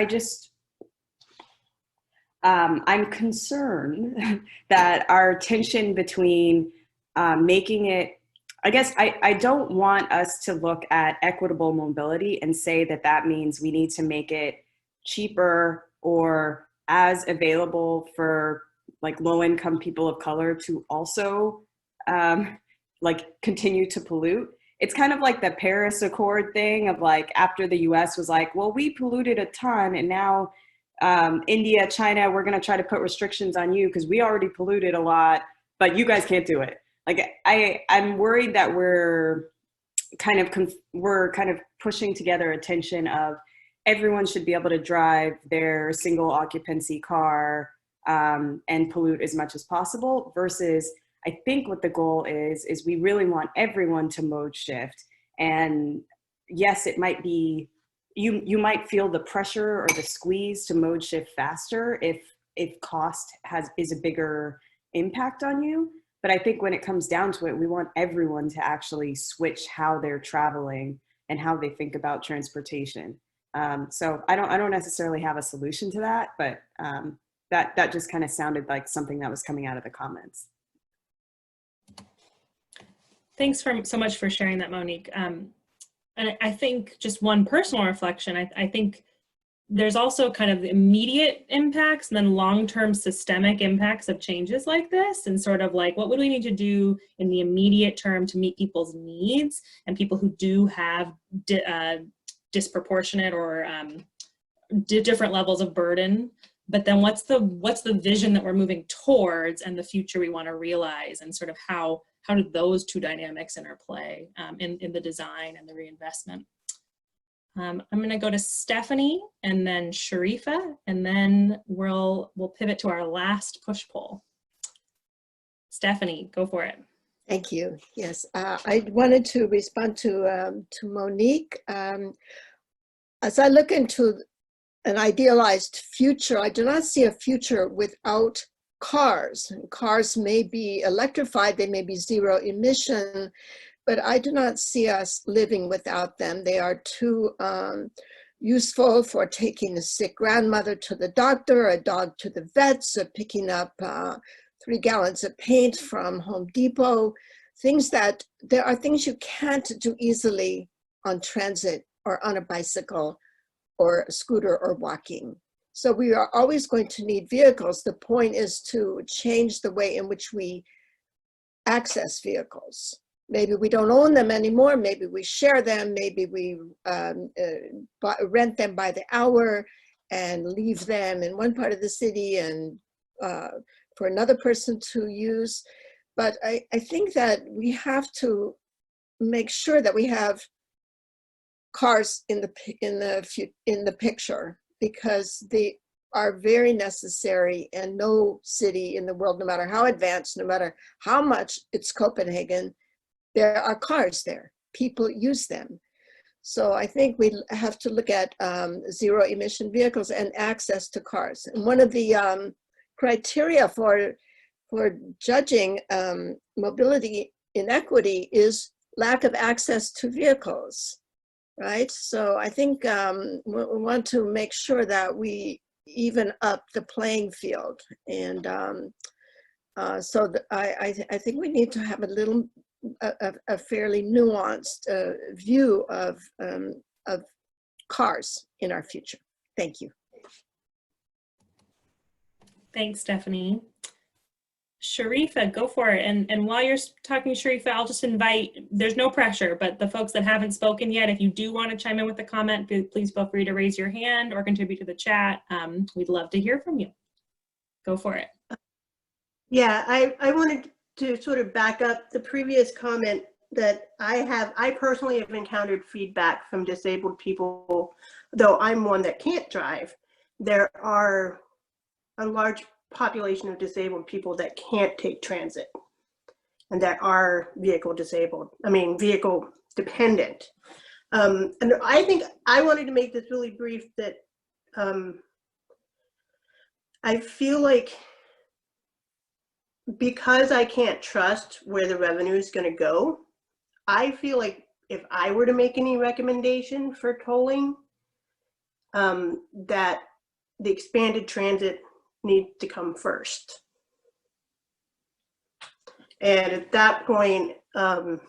I'm concerned that our tension between making it, I guess I don't want us to look at equitable mobility and say that that means we need to make it cheaper or as available for like low-income people of color to also like continue to pollute. It's kind of like the Paris Accord thing of like, after the US was like, well, we polluted a ton and now India, China, we're gonna try to put restrictions on you because we already polluted a lot, but you guys can't do it. Like I'm worried that we're kind of pushing together a tension of everyone should be able to drive their single occupancy car and pollute as much as possible, versus I think what the goal is we really want everyone to mode shift. And yes, it might be, you might feel the pressure or the squeeze to mode shift faster if cost is a bigger impact on you. But I think when it comes down to it, we want everyone to actually switch how they're traveling and how they think about transportation. So I don't necessarily have a solution to that, but that just kind of sounded like something that was coming out of the comments. Thanks so much for sharing that, Monique. And I think just one personal reflection, I think there's also kind of immediate impacts and then long-term systemic impacts of changes like this, and sort of like, what would we need to do in the immediate term to meet people's needs and people who do have disproportionate or different levels of burden. But then what's the vision that we're moving towards and the future we want to realize, and sort of how do those two dynamics interplay in the design and the reinvestment. I'm going to go to Stephanie and then Sharifa, and then we'll pivot to our last push poll. Stephanie, go for it. Thank you. Yes, I wanted to respond to Monique. As I look into an idealized future, I do not see a future without cars. Cars may be electrified, they may be zero emission, but I do not see us living without them. They are too useful for taking a sick grandmother to the doctor, a dog to the vets, or picking up 3 gallons of paint from Home Depot. There are things you can't do easily on transit or on a bicycle or a scooter or walking. So we are always going to need vehicles. The point is to change the way in which we access vehicles. Maybe we don't own them anymore. Maybe we share them. Maybe we rent them by the hour and leave them in one part of the city and for another person to use. But I think that we have to make sure that we have cars in the picture, because they are very necessary, and no city in the world, no matter how advanced, no matter how much it's Copenhagen, there are cars there. People use them. So I think we have to look at zero emission vehicles and access to cars. And one of the criteria for judging mobility inequity is lack of access to vehicles, right? So I think we want to make sure that we even up the playing field. And so I think we need to have a fairly nuanced view of cars in our future. Thank you. Thanks, Stephanie. Sharifa, go for it. And while you're talking, Sharifa, I'll just invite, there's no pressure, but the folks that haven't spoken yet, if you do want to chime in with a comment, please feel free to raise your hand or contribute to the chat. We'd love to hear from you. Go for it. Yeah, I wanted to sort of back up the previous comment that I personally have encountered feedback from disabled people, though I'm one that can't drive. There are a large population of disabled people that can't take transit and that are vehicle dependent. And I think I wanted to make this really brief, that I feel like because I can't trust where the revenue is going to go, I feel like if I were to make any recommendation for tolling, that the expanded transit needs to come first. And at that point, I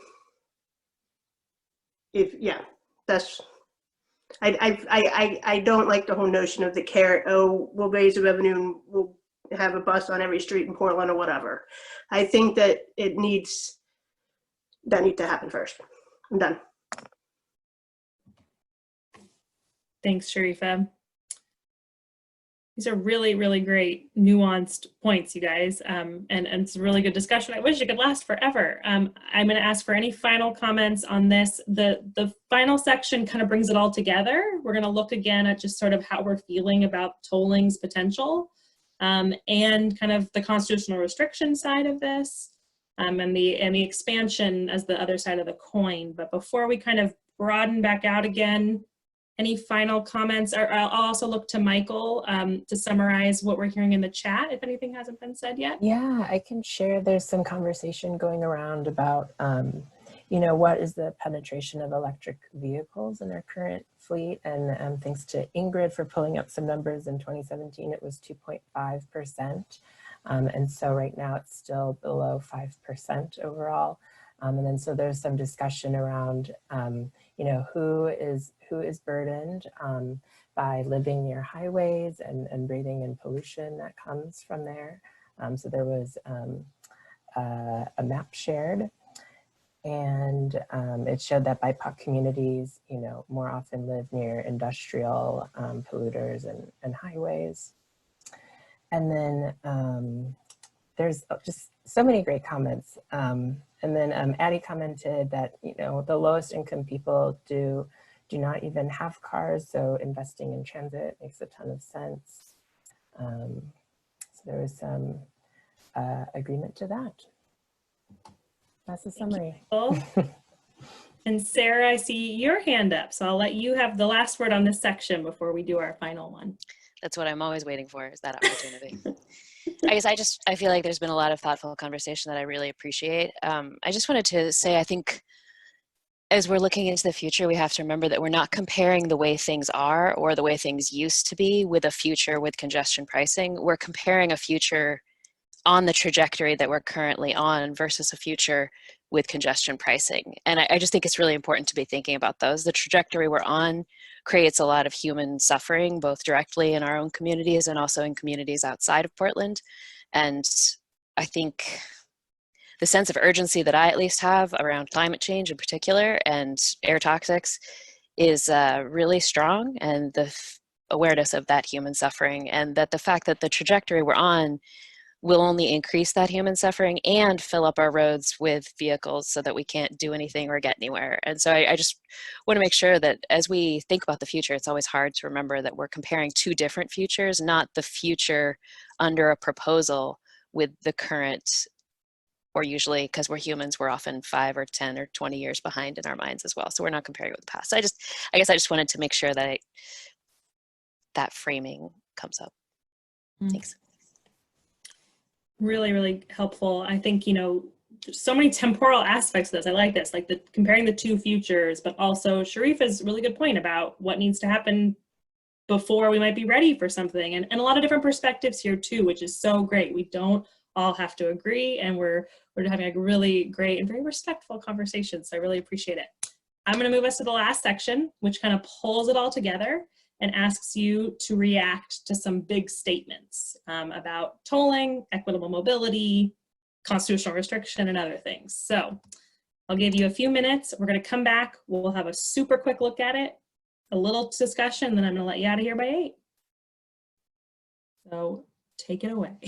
don't like the whole notion of the carrot, oh, we'll raise the revenue and we'll have a bus on every street in Portland or whatever. I think that that needs to happen first. I'm done. Thanks, Sharifa. These are really, really great nuanced points, you guys, and it's a really good discussion. I wish it could last forever. I'm going to ask for any final comments on this. The final section kind of brings it all together. We're going to look again at just sort of how we're feeling about tolling's potential, and kind of the constitutional restriction side of this, and the expansion as the other side of the coin. But before we kind of broaden back out again. Any final comments? Or I'll also look to Michael to summarize what we're hearing in the chat if anything hasn't been said yet. Yeah, I can share. There's some conversation going around about, you know, what is the penetration of electric vehicles in our current fleet? And thanks to Ingrid for pulling up some numbers in 2017, it was 2.5%. And so right now it's still below 5% overall. And then so there's some discussion around, you know, who is burdened by living near highways and breathing in pollution that comes from there. So there was a map shared, and it showed that BIPOC communities, you know, more often live near industrial polluters and highways. And then there's just so many great comments. And then Addie commented that, you know, the lowest income people do not even have cars, so investing in transit makes a ton of sense. So there was some agreement to that. That's the summary. And Sarah, I see your hand up, so I'll let you have the last word on this section before we do our final one. That's what I'm always waiting for, is that opportunity. I guess I feel like there's been a lot of thoughtful conversation that I really appreciate. I just wanted to say, I think as we're looking into the future, we have to remember that we're not comparing the way things are or the way things used to be with a future with congestion pricing. We're comparing a future on the trajectory that we're currently on versus a future with congestion pricing. And I just think it's really important to be thinking about those. The trajectory we're on creates a lot of human suffering, both directly in our own communities and also in communities outside of Portland. And I think the sense of urgency that I at least have around climate change in particular and air toxics is really strong, and the awareness of that human suffering, and that the fact that the trajectory we're on will only increase that human suffering and fill up our roads with vehicles so that we can't do anything or get anywhere. And so I just want to make sure that as we think about the future, it's always hard to remember that we're comparing two different futures, not the future under a proposal with the current, or usually, because we're humans, we're often 5 or 10 or 20 years behind in our minds as well. So we're not comparing it with the past. So I guess I just wanted to make sure that that framing comes up. Thanks. Really, really helpful. I think, you know, there's so many temporal aspects of this. I like this, like comparing the two futures, but also Sharifa's really good point about what needs to happen before we might be ready for something, and a lot of different perspectives here too, which is so great. We don't all have to agree, and we're having a really great and very respectful conversation. So I really appreciate it. I'm going to move us to the last section, which kind of pulls it all together and asks you to react to some big statements about tolling, equitable mobility, constitutional restriction, and other things. So I'll give you a few minutes. We're going to come back. We'll have a super quick look at it, a little discussion, then I'm going to let you out of here by 8. So take it away.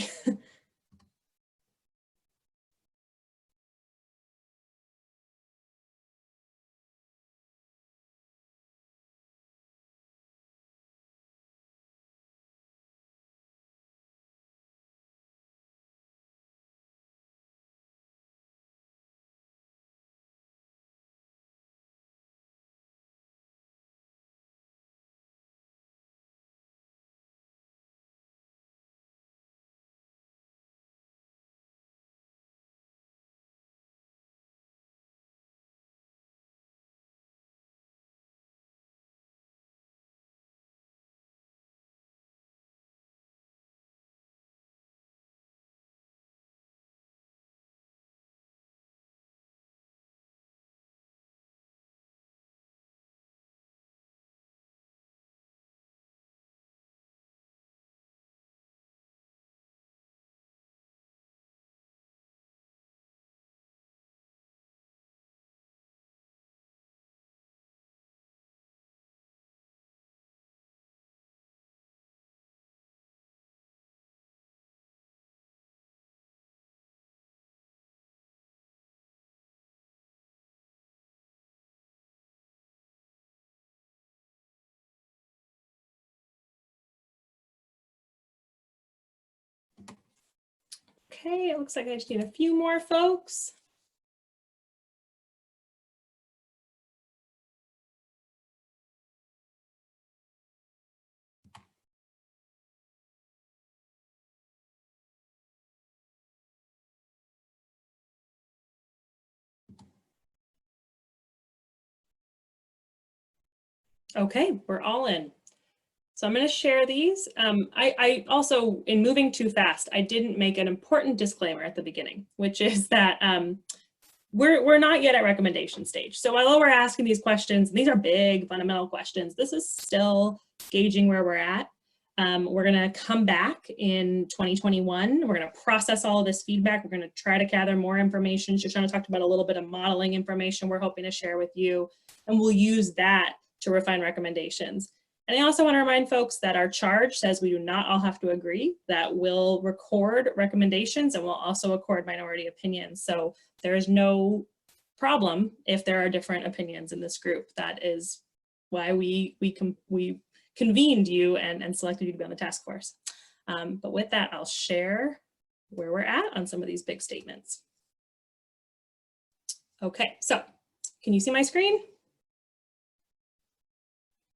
Okay, it looks like I just need a few more folks. Okay, we're all in. So I'm going to share these. I also, in moving too fast, I didn't make an important disclaimer at the beginning, which is that we're not yet at recommendation stage. So while we're asking these questions, and these are big fundamental questions, this is still gauging where we're at. We're going to come back in 2021. We're going to process all of this feedback. We're going to try to gather more information. Shoshana talked about a little bit of modeling information we're hoping to share with you, and we'll use that to refine recommendations. And I also want to remind folks that our charge says we do not all have to agree, that we'll record recommendations and we'll also record minority opinions. So there is no problem if there are different opinions in this group. That is why we convened you and selected you to be on the task force. But with that, I'll share where we're at on some of these big statements. Okay, so can you see my screen?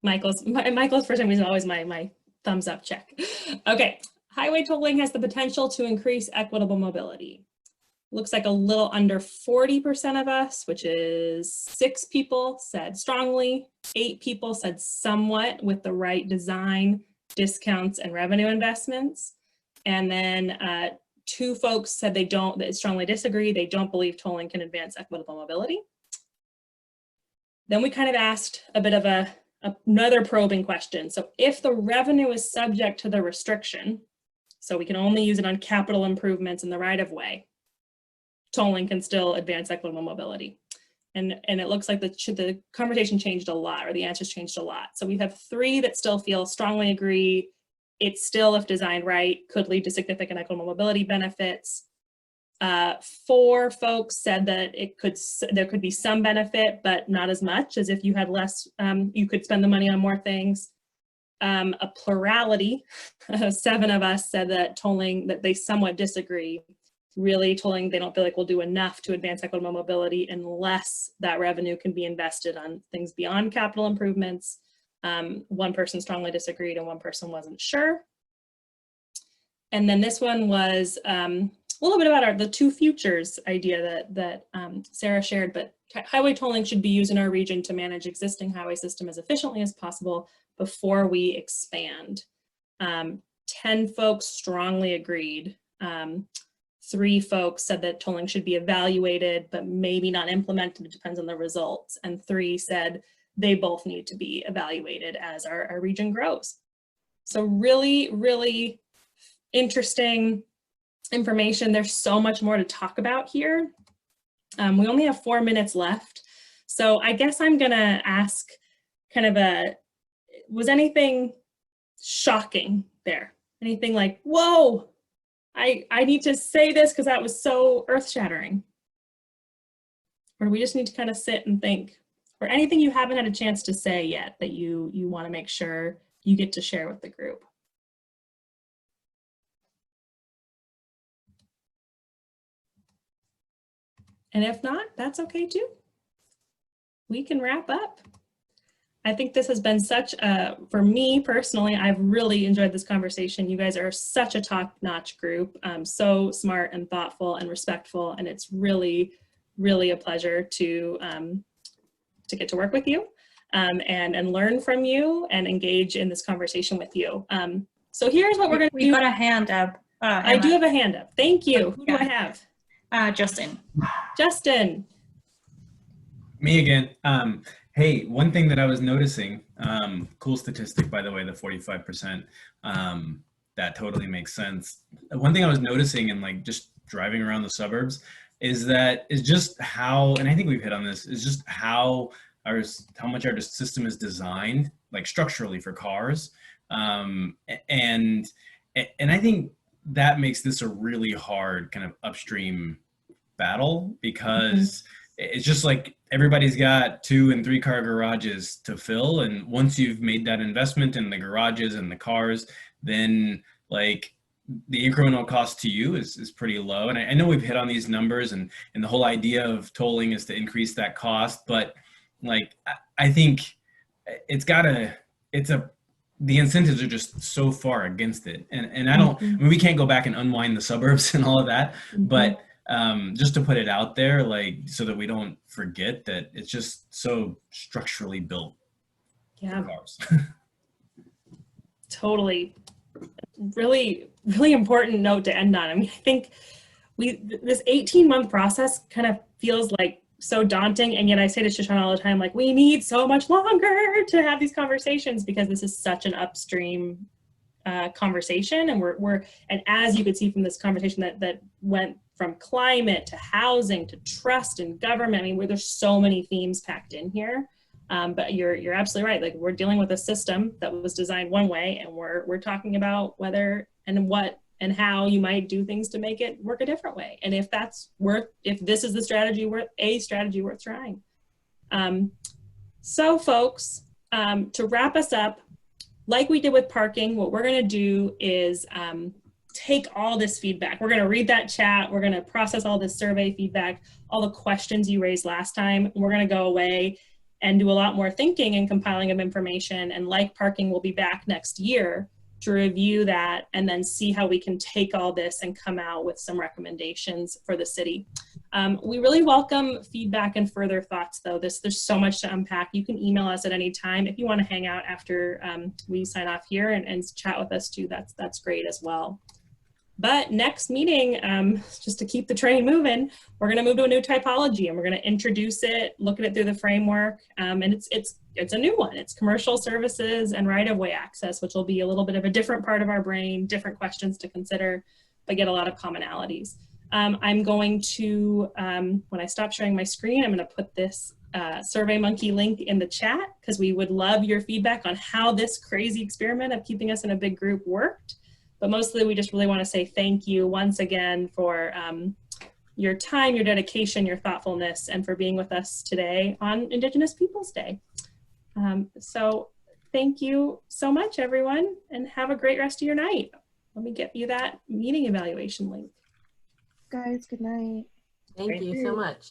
Michael's for some reason always my thumbs up check. Okay, highway tolling has the potential to increase equitable mobility. Looks like a little under 40% of us, which is 6 people, said strongly, 8 people said somewhat with the right design, discounts, and revenue investments. And then 2 folks said they strongly disagree. They don't believe tolling can advance equitable mobility. Then we kind of asked a bit of another probing question. So if the revenue is subject to the restriction, so we can only use it on capital improvements in the right of way, tolling can still advance equitable mobility. And it looks like the conversation changed a lot, or the answers changed a lot. So we have 3 that still feel strongly agree. It's still, if designed right, could lead to significant equitable mobility benefits. 4 folks said that there could be some benefit, but not as much as if you had less, you could spend the money on more things. A plurality, 7 of us said that tolling, that they somewhat disagree. Really, tolling, they don't feel like will do enough to advance equitable mobility unless that revenue can be invested on things beyond capital improvements. 1 person strongly disagreed and 1 person wasn't sure. And then this one was a little bit about the 2 futures idea that Sarah shared, but highway tolling should be used in our region to manage existing highway system as efficiently as possible before we expand. 10 folks strongly agreed. 3 folks said that tolling should be evaluated, but maybe not implemented. It depends on the results. And 3 said they both need to be evaluated as our region grows. So really, really interesting information. There's so much more to talk about here. We only have 4 minutes left. So I guess I'm gonna ask kind of was anything shocking there? Anything like, whoa, I need to say this because that was so earth-shattering? Or do we just need to kind of sit and think? Or anything you haven't had a chance to say yet that you want to make sure you get to share with the group? And if not, that's okay too. We can wrap up. I think this has been such for me personally, I've really enjoyed this conversation. You guys are such a top-notch group, so smart and thoughtful and respectful, and it's really, really a pleasure to get to work with you and learn from you and engage in this conversation with you. So here's what we're going to do. We got a hand up. I do have a hand up. Thank you. Who do I have? Justin. Justin. Me again. Hey, one thing that I was noticing, cool statistic, by the way, the 45%, that totally makes sense. One thing I was noticing in like just driving around the suburbs is just how, and I think we've hit on this, is just how much our system is designed, like structurally for cars. And I think that makes this a really hard kind of upstream battle, because it's just like everybody's got 2- and 3-car garages to fill. And once you've made that investment in the garages and the cars, then like the incremental cost to you is pretty low. And I know we've hit on these numbers, and the whole idea of tolling is to increase that cost. But like, I think the incentives are just so far against it. And I mean, we can't go back and unwind the suburbs and all of that, but just to put it out there, like, so that we don't forget that it's just so structurally built. Yeah. cars. Totally. Really, really important note to end on. I mean, I think this 18-month process kind of feels like so daunting, and yet I say to Shoshana all the time, like, we need so much longer to have these conversations because this is such an upstream conversation, and and as you could see from this conversation that went from climate to housing to trust in government, I mean, there's so many themes packed in here. But you're absolutely right. Like, we're dealing with a system that was designed one way, and we're talking about whether and what and how you might do things to make it work a different way. And if this is the strategy worth trying. So folks, to wrap us up, like we did with parking, what we're gonna do is take all this feedback. We're gonna read that chat. We're gonna process all this survey feedback, all the questions you raised last time. And we're gonna go away and do a lot more thinking and compiling of information. And like parking, we'll be back next year to review that and then see how we can take all this and come out with some recommendations for the city. We really welcome feedback and further thoughts though. There's so much to unpack. You can email us at any time. If you want to hang out after we sign off here and chat with us too, that's great as well. But next meeting, just to keep the train moving, we're gonna move to a new typology and we're gonna introduce it, look at it through the framework, and it's a new one. It's commercial services and right-of-way access, which will be a little bit of a different part of our brain, different questions to consider, but get a lot of commonalities. I'm going to, when I stop sharing my screen, I'm gonna put this SurveyMonkey link in the chat because we would love your feedback on how this crazy experiment of keeping us in a big group worked. But mostly we just really want to say thank you once again for your time, your dedication, your thoughtfulness, and for being with us today on Indigenous Peoples Day. So thank you so much, everyone, and have a great rest of your night. Let me get you that meeting evaluation link. Guys, good night. Thank you so much.